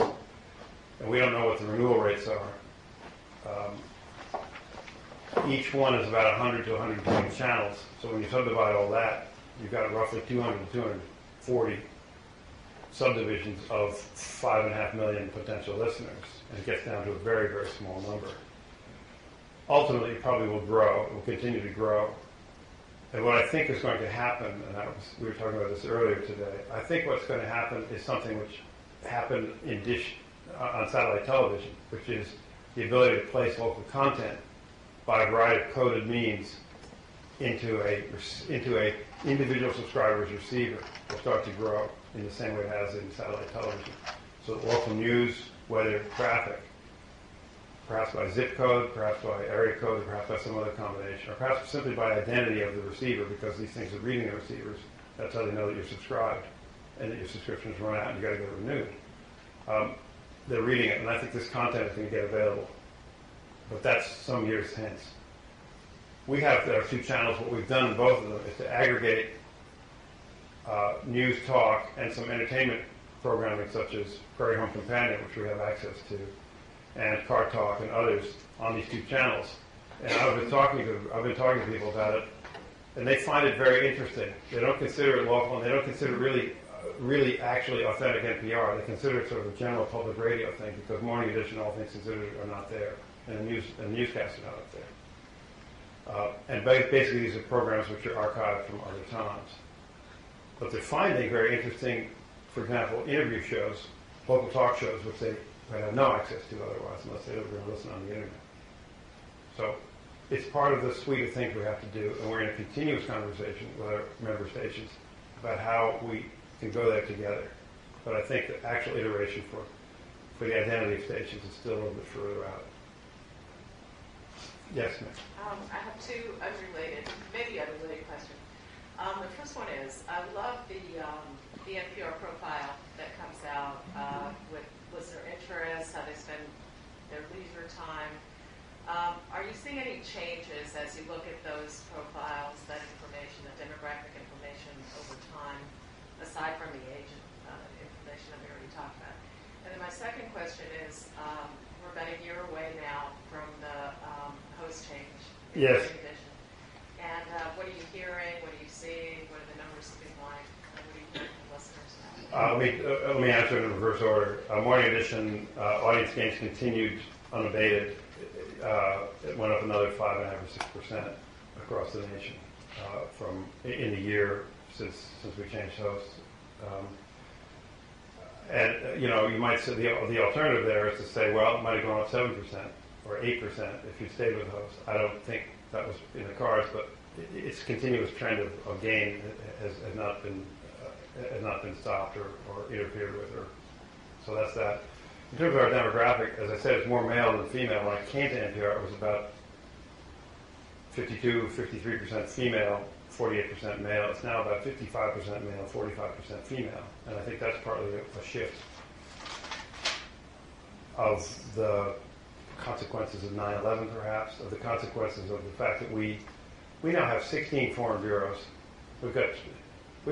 and we don't know what the renewal rates are. Each one is about 100 to 120 channels, so when you subdivide all that, you've got roughly 200 to 240 subdivisions of 5.5 million potential listeners, and it gets down to a very, very small number. Ultimately, it probably will grow. It will continue to grow. And what I think is going to happen, and we were talking about this earlier today, I think what's going to happen is something which happened in on satellite television, which is the ability to place local content by a variety of coded means into a individual subscriber's receiver will start to grow in the same way it has in satellite television. So local news, weather, traffic, perhaps by zip code, perhaps by area code, or perhaps by some other combination, or perhaps simply by identity of the receiver, because these things are reading the receivers. That's how they know that you're subscribed and that your subscription's run out and you've got to get it renewed. They're reading it, and I think this content is going to get available. But that's some years hence. We have our 2 channels. What we've done in both of them is to aggregate news, talk, and some entertainment programming such as Prairie Home Companion, which we have access to, and Car Talk and others on these 2 channels. And I've been talking to people about it, and they find it very interesting. They don't consider it local, and they don't consider it really actually authentic NPR. They consider it sort of a general public radio thing because Morning Edition, all things considered, are not there, and the newscasts are not up there. And basically, these are programs which are archived from other times. But they're finding very interesting, for example, interview shows, local talk shows, which they have no access to otherwise, unless they were going to listen on the internet. So it's part of the suite of things we have to do, and we're in a continuous conversation with our member stations about how we can go there together. But I think the actual iteration for the identity of stations is still a little bit further out. Yes, ma'am. I have 2 maybe unrelated questions. The first one is, I love the NPR profile that comes out with listener interests, how they spend their leisure time. Are you seeing any changes as you look at those profiles, that information, the demographic information over time, aside from the age information that we already talked about? And then my second question is, we're about a year away now from the host change Yes. edition. And what are you hearing? What are you seeing? What are the numbers looking like? What are you hearing from listeners now? Let me answer in reverse order. Morning edition audience gains continued unabated. It went up another 5.5 or 6% across the nation from in the year since we changed hosts. And you know, you might say the alternative there is to say, well, it might have gone up 7% or 8% if you stayed with the host. I don't think that was in the cards, but its continuous trend of gain has not been stopped or interfered with. So that's that. In terms of our demographic, as I said, it's more male than female. When I came to NPR, it was about 53% female, 48% male. It's now about 55% male, 45% female. And I think that's partly a shift of the consequences of 9/11, perhaps, of the consequences of the fact that we now have 16 foreign bureaus. We've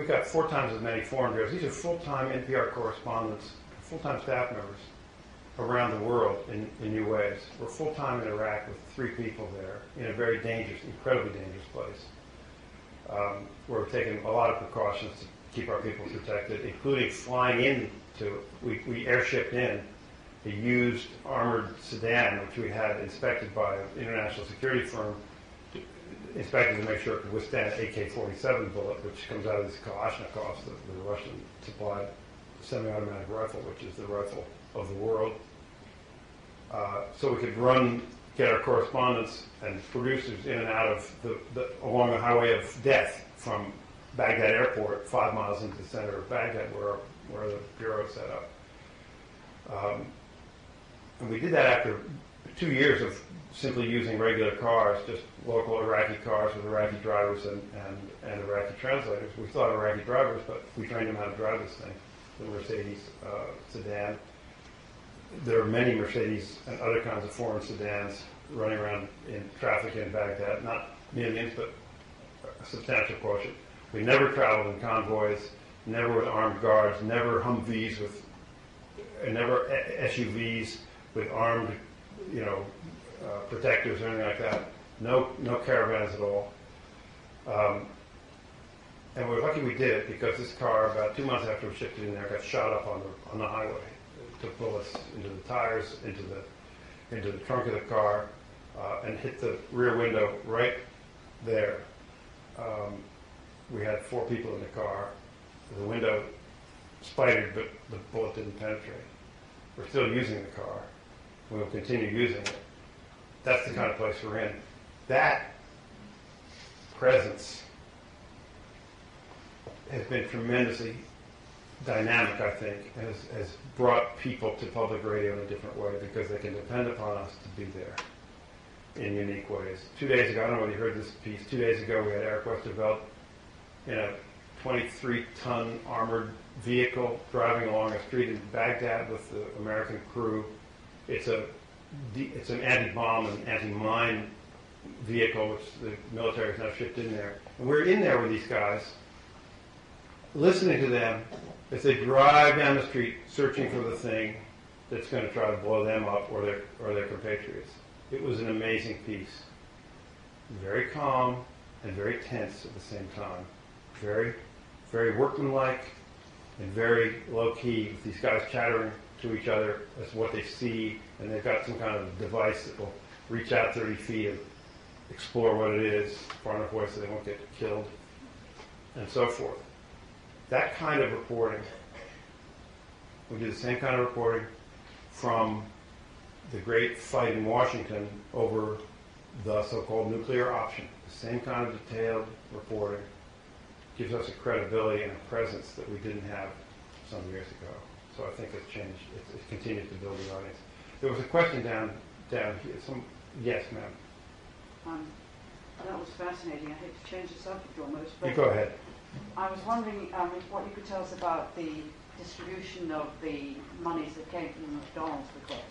got 4 times as many foreign bureaus. These are full-time NPR correspondents, full-time staff members around the world in new ways. We're full-time in Iraq with 3 people there in a very dangerous, incredibly dangerous place. We're taking a lot of precautions to keep our people protected, including flying in we airshipped in a used armored sedan, which we had inspected by an international security firm, inspected to make sure it could withstand an AK-47 bullet, which comes out of these Kalashnikovs, the Russian-supplied semi-automatic rifle, which is the rifle of the world. So we could get our correspondents and producers in and out of along the highway of death from Baghdad Airport, 5 miles into the center of Baghdad, where the bureau is set up. And we did that after 2 years of simply using regular cars, just local Iraqi cars with Iraqi drivers and Iraqi translators. We still have Iraqi drivers, but we trained them how to drive this thing, the Mercedes sedan. There are many Mercedes and other kinds of foreign sedans running around in traffic in Baghdad, not millions, but a substantial portion. We never traveled in convoys, never with armed guards, never Humvees never SUVs with armed, protectors or anything like that. No caravans at all. And we're lucky we did it because this car, about 2 months after we shipped it in there, got shot up on the highway. It took bullets into the tires, into the trunk of the car, and hit the rear window right there. We had 4 people in the car. The window spidered, but the bullet didn't penetrate. We're still using the car. We will continue using it. That's the kind of place we're in. That presence has been tremendously dynamic, I think, and has brought people to public radio in a different way because they can depend upon us to be there in unique ways. 2 days ago, I don't know whether you heard this piece, 2 days ago we had Eric Westervelt in a 23-ton armored vehicle driving along a street in Baghdad with the American crew. It's an anti-bomb and anti-mine vehicle, which the military has now shipped in there. And we're in there with these guys, listening to them as they drive down the street searching for the thing that's going to try to blow them up or their compatriots. It was an amazing piece. Very calm and very tense at the same time. Very, very workmanlike and very low-key, with these guys chattering to each other as to what they see, and they've got some kind of device that will reach out 30 feet and explore what it is far enough away so they won't get killed, and so forth. That kind of reporting, we do the same kind of reporting from the great fight in Washington over the so-called nuclear option. The same kind of detailed reporting gives us a credibility and a presence that we didn't have some years ago. So I think it's changed. It continues to build the audience. There was a question down here. Yes, ma'am. That was fascinating. I hate to change the subject almost, but You go ahead. I was wondering what you could tell us about the distribution of the monies that came from the McDonald's request.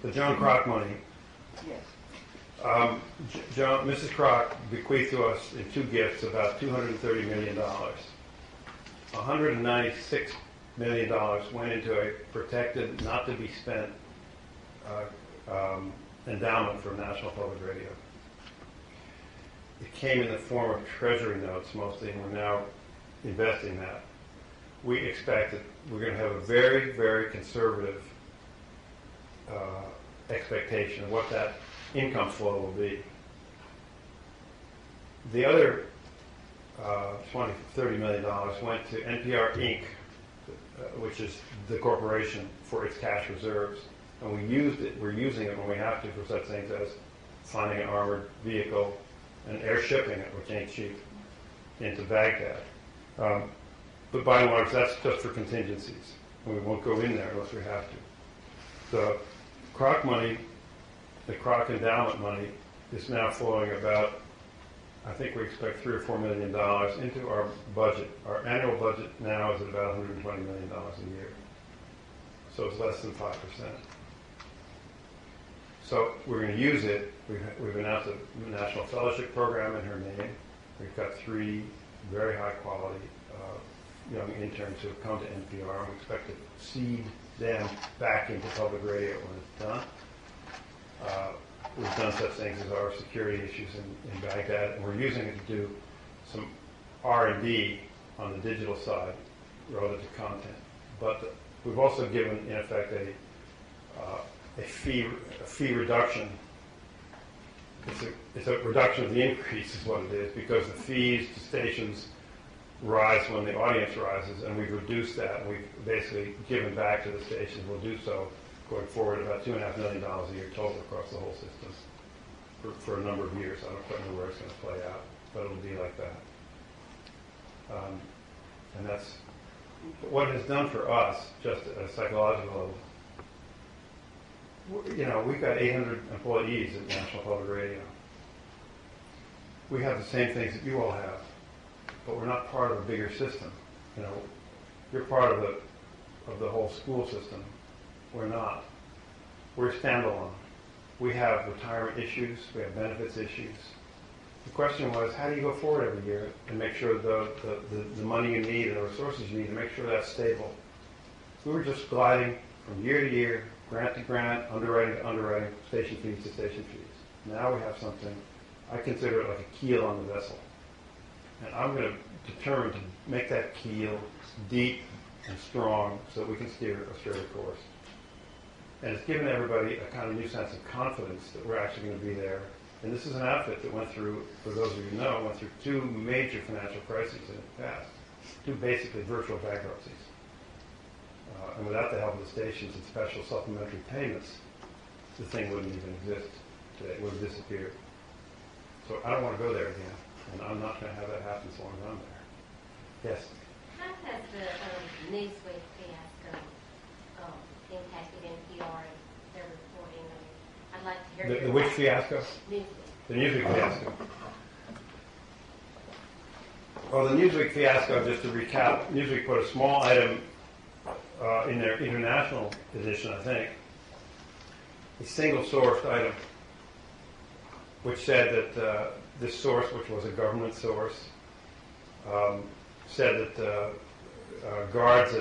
The John Kroc money. Yes. Mrs. Kroc bequeathed to us in 2 gifts about $230 million. $196 million went into a protected, not to be spent endowment for National Public Radio. it came in the form of treasury notes mostly, and we're now investing that. We expect that we're going to have a very, very conservative expectation of what that income flow will be. The other $30 million went to NPR Inc., which is the corporation for its cash reserves. And we used it, we're using it when we have to for such things as finding an armored vehicle and air shipping it, which ain't cheap, into Baghdad. But by and large, that's just for contingencies. And we won't go in there unless we have to. The Kroc money, the Kroc endowment money, is now flowing about, I think we expect $3 or $4 million into our budget. Our annual budget now is at about $120 million a year. So it's less than 5%. So we're going to use it. We've announced a national fellowship program in her name. We've got 3 very high quality young interns who have come to NPR, and we expect to seed them back into public radio when it's done. We've done such things as our security issues in Baghdad, and we're using it to do some R&D on the digital side relative to content. But we've also given, in effect, a fee reduction. It's a reduction of the increase is what it is, because the fees to stations rise when the audience rises, and we've reduced that, and we've basically given back to the stations. We'll do so going forward about $2.5 million a year total across the whole system for a number of years. I don't quite know where it's going to play out, but it'll be like that. And that's what it has done for us, just at a psychological level. You know, we've got 800 employees at National Public Radio. We have the same things that you all have, but we're not part of a bigger system. You know, you're part of the whole school system. We're not. We're standalone. We have retirement issues. We have benefits issues. The question was, how do you go forward every year and make sure the money you need and the resources you need to make sure that's stable? We were just gliding from year to year, grant to grant, underwriting to underwriting, station fees to station fees. Now we have something, I consider it like a keel on the vessel. And I'm going to determine to make that keel deep and strong so that we can steer a straight course. And it's given everybody a kind of new sense of confidence that we're actually going to be there. And this is an outfit that went through, for those of you who know, went through 2 major financial crises in the past, 2 basically virtual bankruptcies. And without the help of the stations and special supplementary payments, the thing wouldn't even exist today. It would have disappeared. So I don't want to go there again, and I'm not going to have that happen as long as I'm there. Yes? How has the Newsweek fiasco impacted NPR and their reporting? I'd like to hear The which fiasco? Newsweek. The Newsweek fiasco. Well, the Newsweek fiasco, just to recap, Newsweek put a small item in their international edition, I think, a single-sourced item, which said that this source, which was a government source, said that guards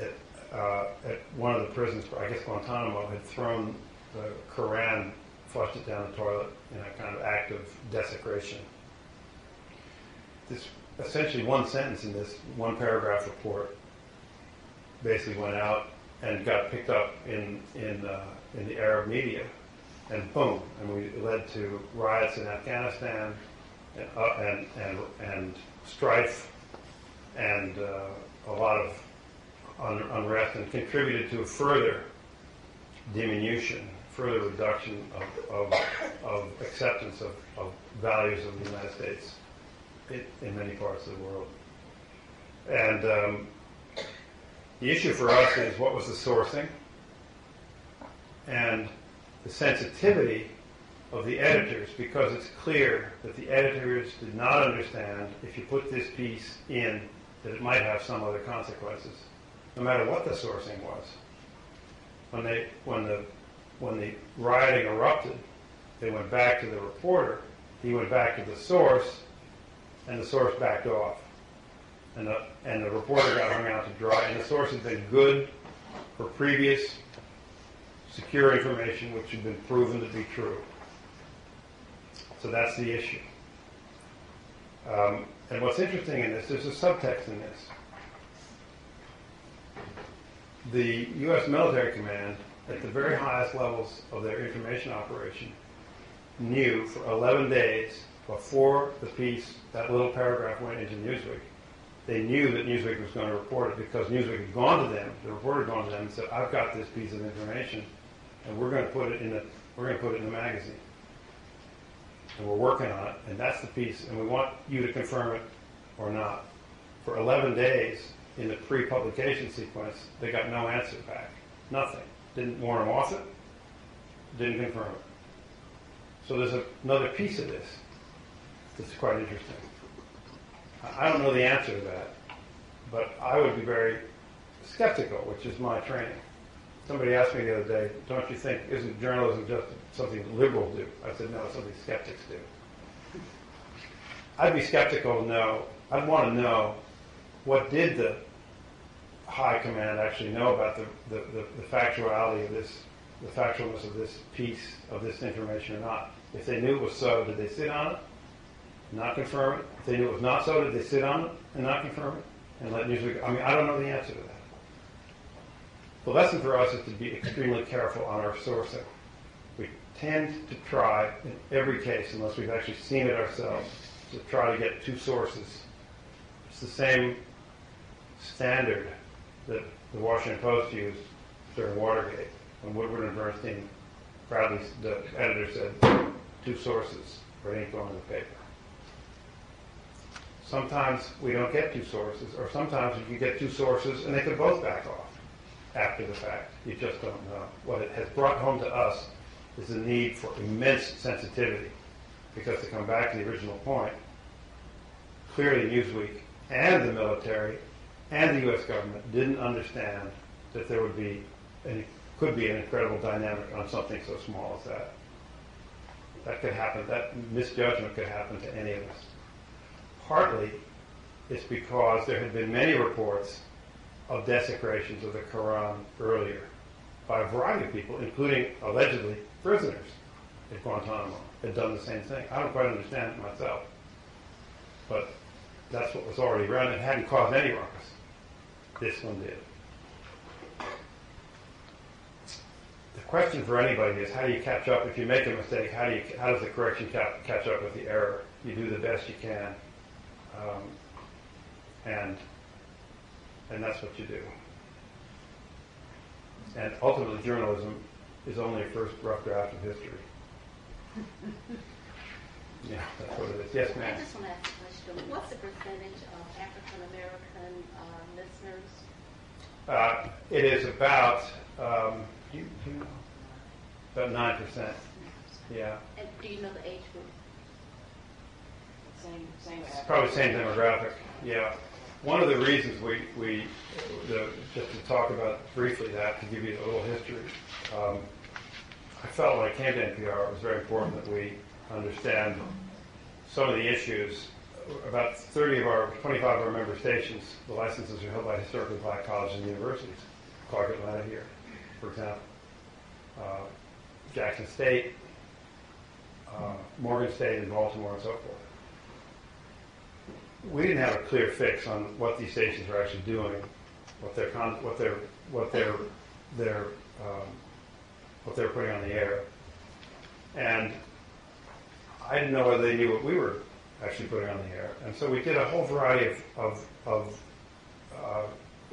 at one of the prisons, I guess Guantanamo, had thrown the Koran, flushed it down the toilet in a kind of act of desecration. This essentially one sentence in this one paragraph report basically went out and got picked up in the Arab media, and boom, and we led to riots in Afghanistan and strife and a lot of unrest, and contributed to a further diminution, further reduction of acceptance of values of the United States in many parts of the world. And the issue for us is what was the sourcing and the sensitivity of the editors, because it's clear that the editors did not understand if you put this piece in that it might have some other consequences, no matter what the sourcing was. When the rioting erupted, they went back to the reporter, he went back to the source, and the source backed off. And the reporter got hung out to dry, and the source had been good for previous secure information which had been proven to be true. So that's the issue. And what's interesting in this, there's a subtext in this. The U.S. military command, at the very highest levels of their information operation, knew for 11 days before the piece, that little paragraph went into Newsweek, they knew that Newsweek was going to report it because Newsweek had gone to them, the reporter had gone to them and said, I've got this piece of information and we're going to put it in the magazine. And we're working on it, and that's the piece, and we want you to confirm it or not. For 11 days in the pre-publication sequence, they got no answer back. Nothing. Didn't warn them off it, didn't confirm it. So there's another piece of this that's quite interesting. I don't know the answer to that, but I would be very skeptical, which is my training. Somebody asked me the other day, don't you think, isn't journalism just something liberals do? I said, no, it's something skeptics do. I'd be skeptical to know, I'd want to know what did the high command actually know about the factuality of this, the factualness of this piece of this information or not. If they knew it was so, did they sit on it, not confirm it? If they knew it was not so, did they sit on it and not confirm it? And let Newsweek, I don't know the answer to that. The lesson for us is to be extremely careful on our sourcing. We tend to try, in every case, unless we've actually seen it ourselves, to try to get two sources. It's the same standard that the Washington Post used during Watergate, when Woodward and Bernstein, Bradley, the editor, said, two sources for ink on the paper. Sometimes we don't get two sources, or sometimes you get two sources and they could both back off after the fact. You just don't know. What it has brought home to us is the need for immense sensitivity, because to come back to the original point, clearly Newsweek and the military and the U.S. government didn't understand that there would be, could be an incredible dynamic on something so small as that. That could happen, that misjudgment could happen to any of us. Partly, it's because there had been many reports of desecrations of the Quran earlier by a variety of people, including, allegedly, prisoners at Guantanamo, had done the same thing. I don't quite understand it myself, but that's what was already around. It hadn't caused any ruckus. This one did. The question for anybody is, how do you catch up? If you make a mistake, how does the correction catch up with the error? You do the best you can, and that's what you do. And ultimately, journalism is only a first rough draft of history. Yeah, that's what it is. Yes, ma'am. I just want to ask a question. What's the percentage of African American listeners? It is about about 9%. Yeah. And do you know the age group? Same. It's probably the same demographic. Yeah. One of the reasons just to talk about briefly that, to give you a little history, I felt when I came to NPR, it was very important that we understand some of the issues. About 25 of our member stations, the licenses are held by historically black colleges and universities. Clark Atlanta here, for example. Jackson State, Morgan State in Baltimore, and so forth. We didn't have a clear fix on what these stations are actually doing, what they're putting on the air, and I didn't know whether they knew what we were actually putting on the air. And so we did a whole variety of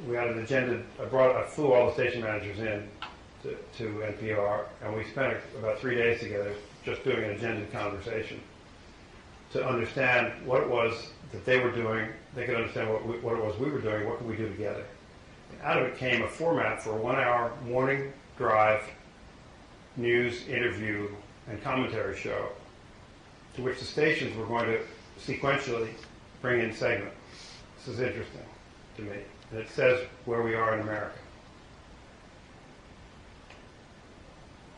we had an agenda. I flew all the station managers in to NPR, and we spent about 3 days together just doing an agenda conversation to understand what it was that they were doing. They could understand what it was we were doing. What could we do together? And out of it came a format for a 1-hour morning drive news interview and commentary show, to which the stations were going to sequentially bring in segments. This is interesting to me. And it says where we are in America.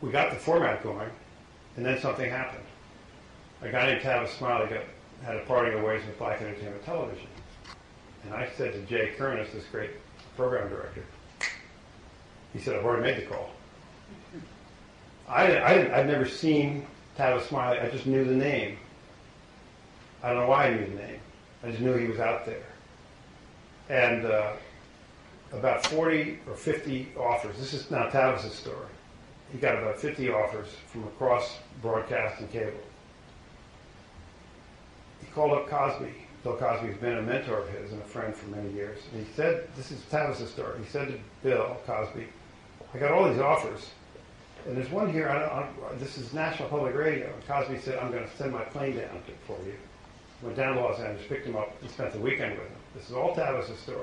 We got the format going, and then something happened. A guy named Tavis Smiley had a parting of ways with Black Entertainment Television. And I said to Jay Kernis, this great program director, he said, I've already made the call. I'd never seen Tavis Smiley, I just knew the name. I don't know why I knew the name. I just knew he was out there. And about 40 or 50 offers. This is now Tavis's story. He got about 50 offers from across broadcast and cable. He called up Cosby. Bill Cosby's been a mentor of his and a friend for many years. And he said, this is Tavis's story. He said to Bill Cosby, I got all these offers, and there's one here, this is National Public Radio. And Cosby said, I'm going to send my plane down for you. Went down to Los Angeles, picked him up, and spent the weekend with him. This is all Tavis's story.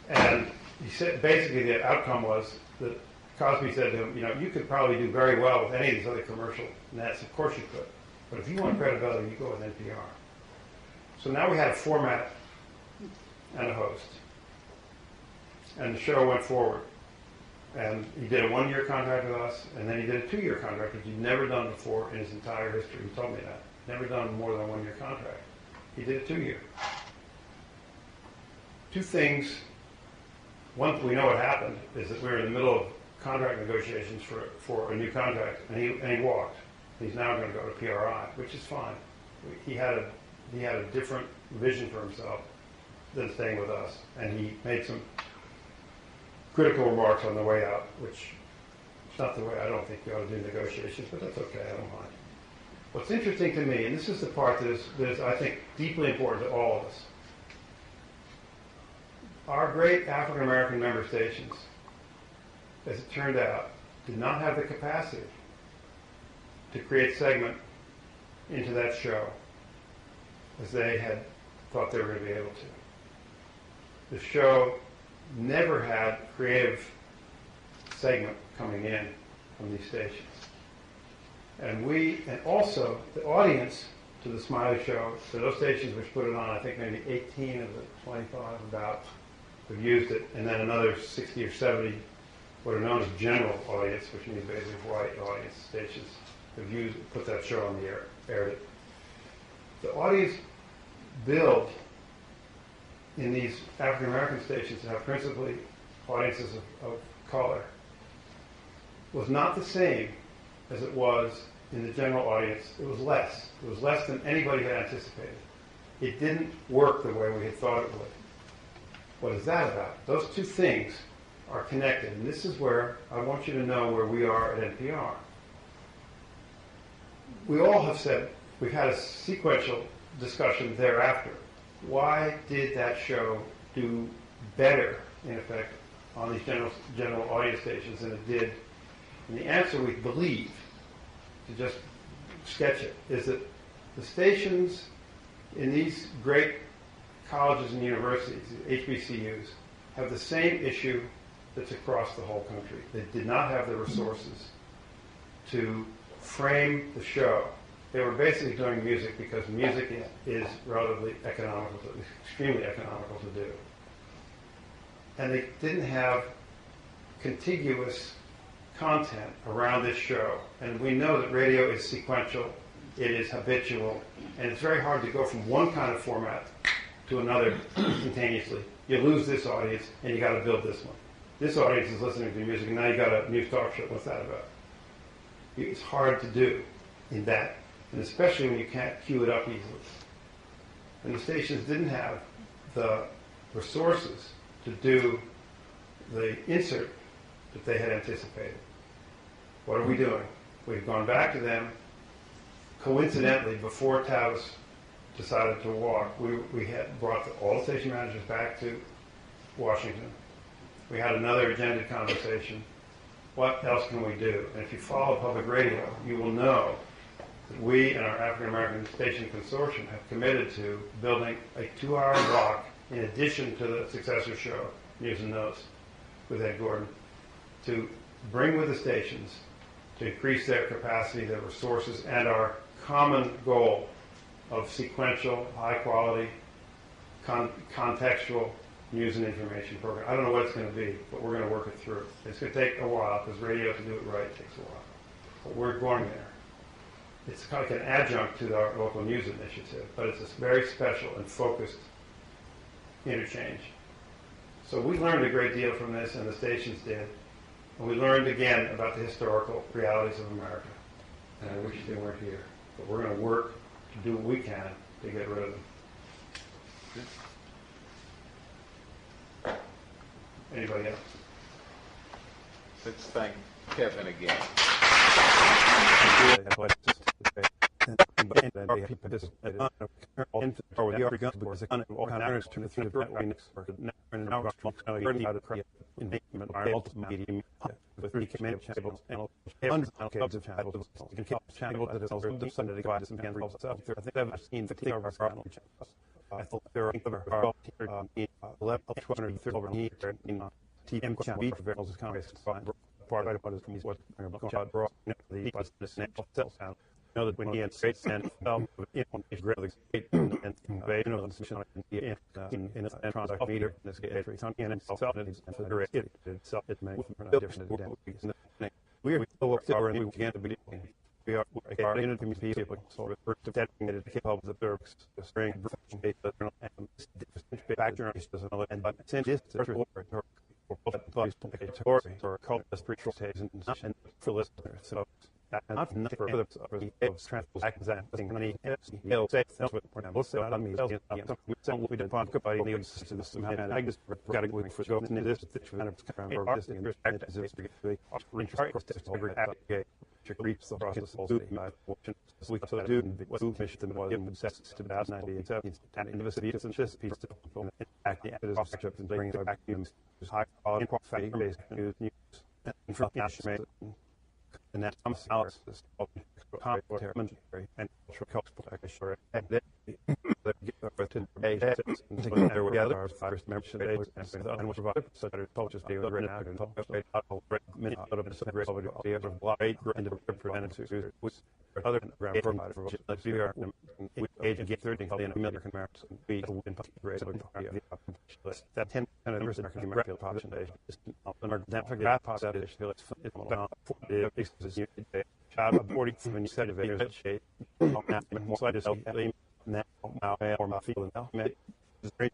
And he said, basically the outcome was that Cosby said to him, you could probably do very well with any of these other commercial nets. Of course you could. But if you want credibility, you go with NPR. So now we had a format and a host. And the show went forward. And he did a 1-year contract with us, and then he did a 2-year contract, which he'd never done before in his entire history. He told me that. Never done more than a 1-year contract. He did a 2-year. Two things. One, we know what happened is that we were in the middle of contract negotiations for a new contract, and he walked. He's now going to go to PRI, which is fine. He had a different vision for himself than staying with us, and he made some critical remarks on the way out, which is not the way I don't think you ought to do negotiations, but that's okay, I don't mind. What's interesting to me, and this is the part that is I think, deeply important to all of us, our great African American member stations, as it turned out, did not have the capacity to create segment into that show as they had thought they were going to be able to. The show never had creative segment coming in from these stations. And also the audience to the Smiley Show, to those stations which put it on, I think maybe 18 of the 25 about have used it, and then another 60 or 70 what are known as general audience, which means basically white audience stations, have put that show on the air, aired it. The audience build in these African American stations that have principally audiences of color was not the same as it was in the general audience. It was less. It was less than anybody had anticipated. It didn't work the way we had thought it would. What is that about? Those two things are connected, and this is where I want you to know where we are at NPR. We all have said, we've had a sequential discussion thereafter. Why did that show do better, in effect, on these general audience stations than it did? And the answer, we believe, to just sketch it, is that the stations in these great colleges and universities, HBCUs, have the same issue that's across the whole country. They did not have the resources to frame the show. They were basically doing music because music is relatively economical, extremely economical to do. And they didn't have contiguous content around this show. And we know that radio is sequential, it is habitual, and it's very hard to go from one kind of format to another instantaneously. You lose this audience, and you got to build this one. This audience is listening to music, and now you got a news talk show. What's that about? It's hard to do in that, and especially when you can't cue it up easily. And the stations didn't have the resources to do the insert that they had anticipated. What are we doing? We've gone back to them. Coincidentally, before Tavis decided to walk, we had brought all the station managers back to Washington. We had another agented conversation. What else can we do? And if you follow public radio, you will know that we and our African American Station Consortium have committed to building a 2-hour block in addition to the successor show, News and Notes, with Ed Gordon, to bring with the stations to increase their capacity, their resources, and our common goal of sequential, high-quality, contextual news and information program. I don't know what it's going to be, but we're going to work it through. It's going to take a while because radio, to do it right, takes a while. But we're going there. It's kind of like an adjunct to our local news initiative, but it's a very special and focused interchange. So we learned a great deal from this, and the stations did. And we learned again about the historical realities of America. And I wish they weren't here. But we're going to work do what we can to get rid of them. Anybody else? Let's thank Kevin again. I thought there are 11 TM variables Congress part of what is what the cells out. Know that when he had states and fell in the state and they know in a transact meter in this case and itself and itself it may different. We are over and we began to be we are in a community people sort of first dedicated to keep up the Turks the spring factor and but since this or called as pre days and for listeners. So not nothing for other transacting money he'll say with so I mean we did find by the system and I just got to go for go into this kind of this reach the process of we could do what mission was in the past 1970s and university and just piece to act the objective and bring it back to high quality based news and from and that some hours is commentary and cultural and then there were the other first membership and which provided so that it publishes the written out and published many out of the great idea of block and the preventive was other provided for age of 13 in American Americans we in grade that 10 of the American American population is demographic population it's child of 40 when you said of shape more slight is now or my feeling now every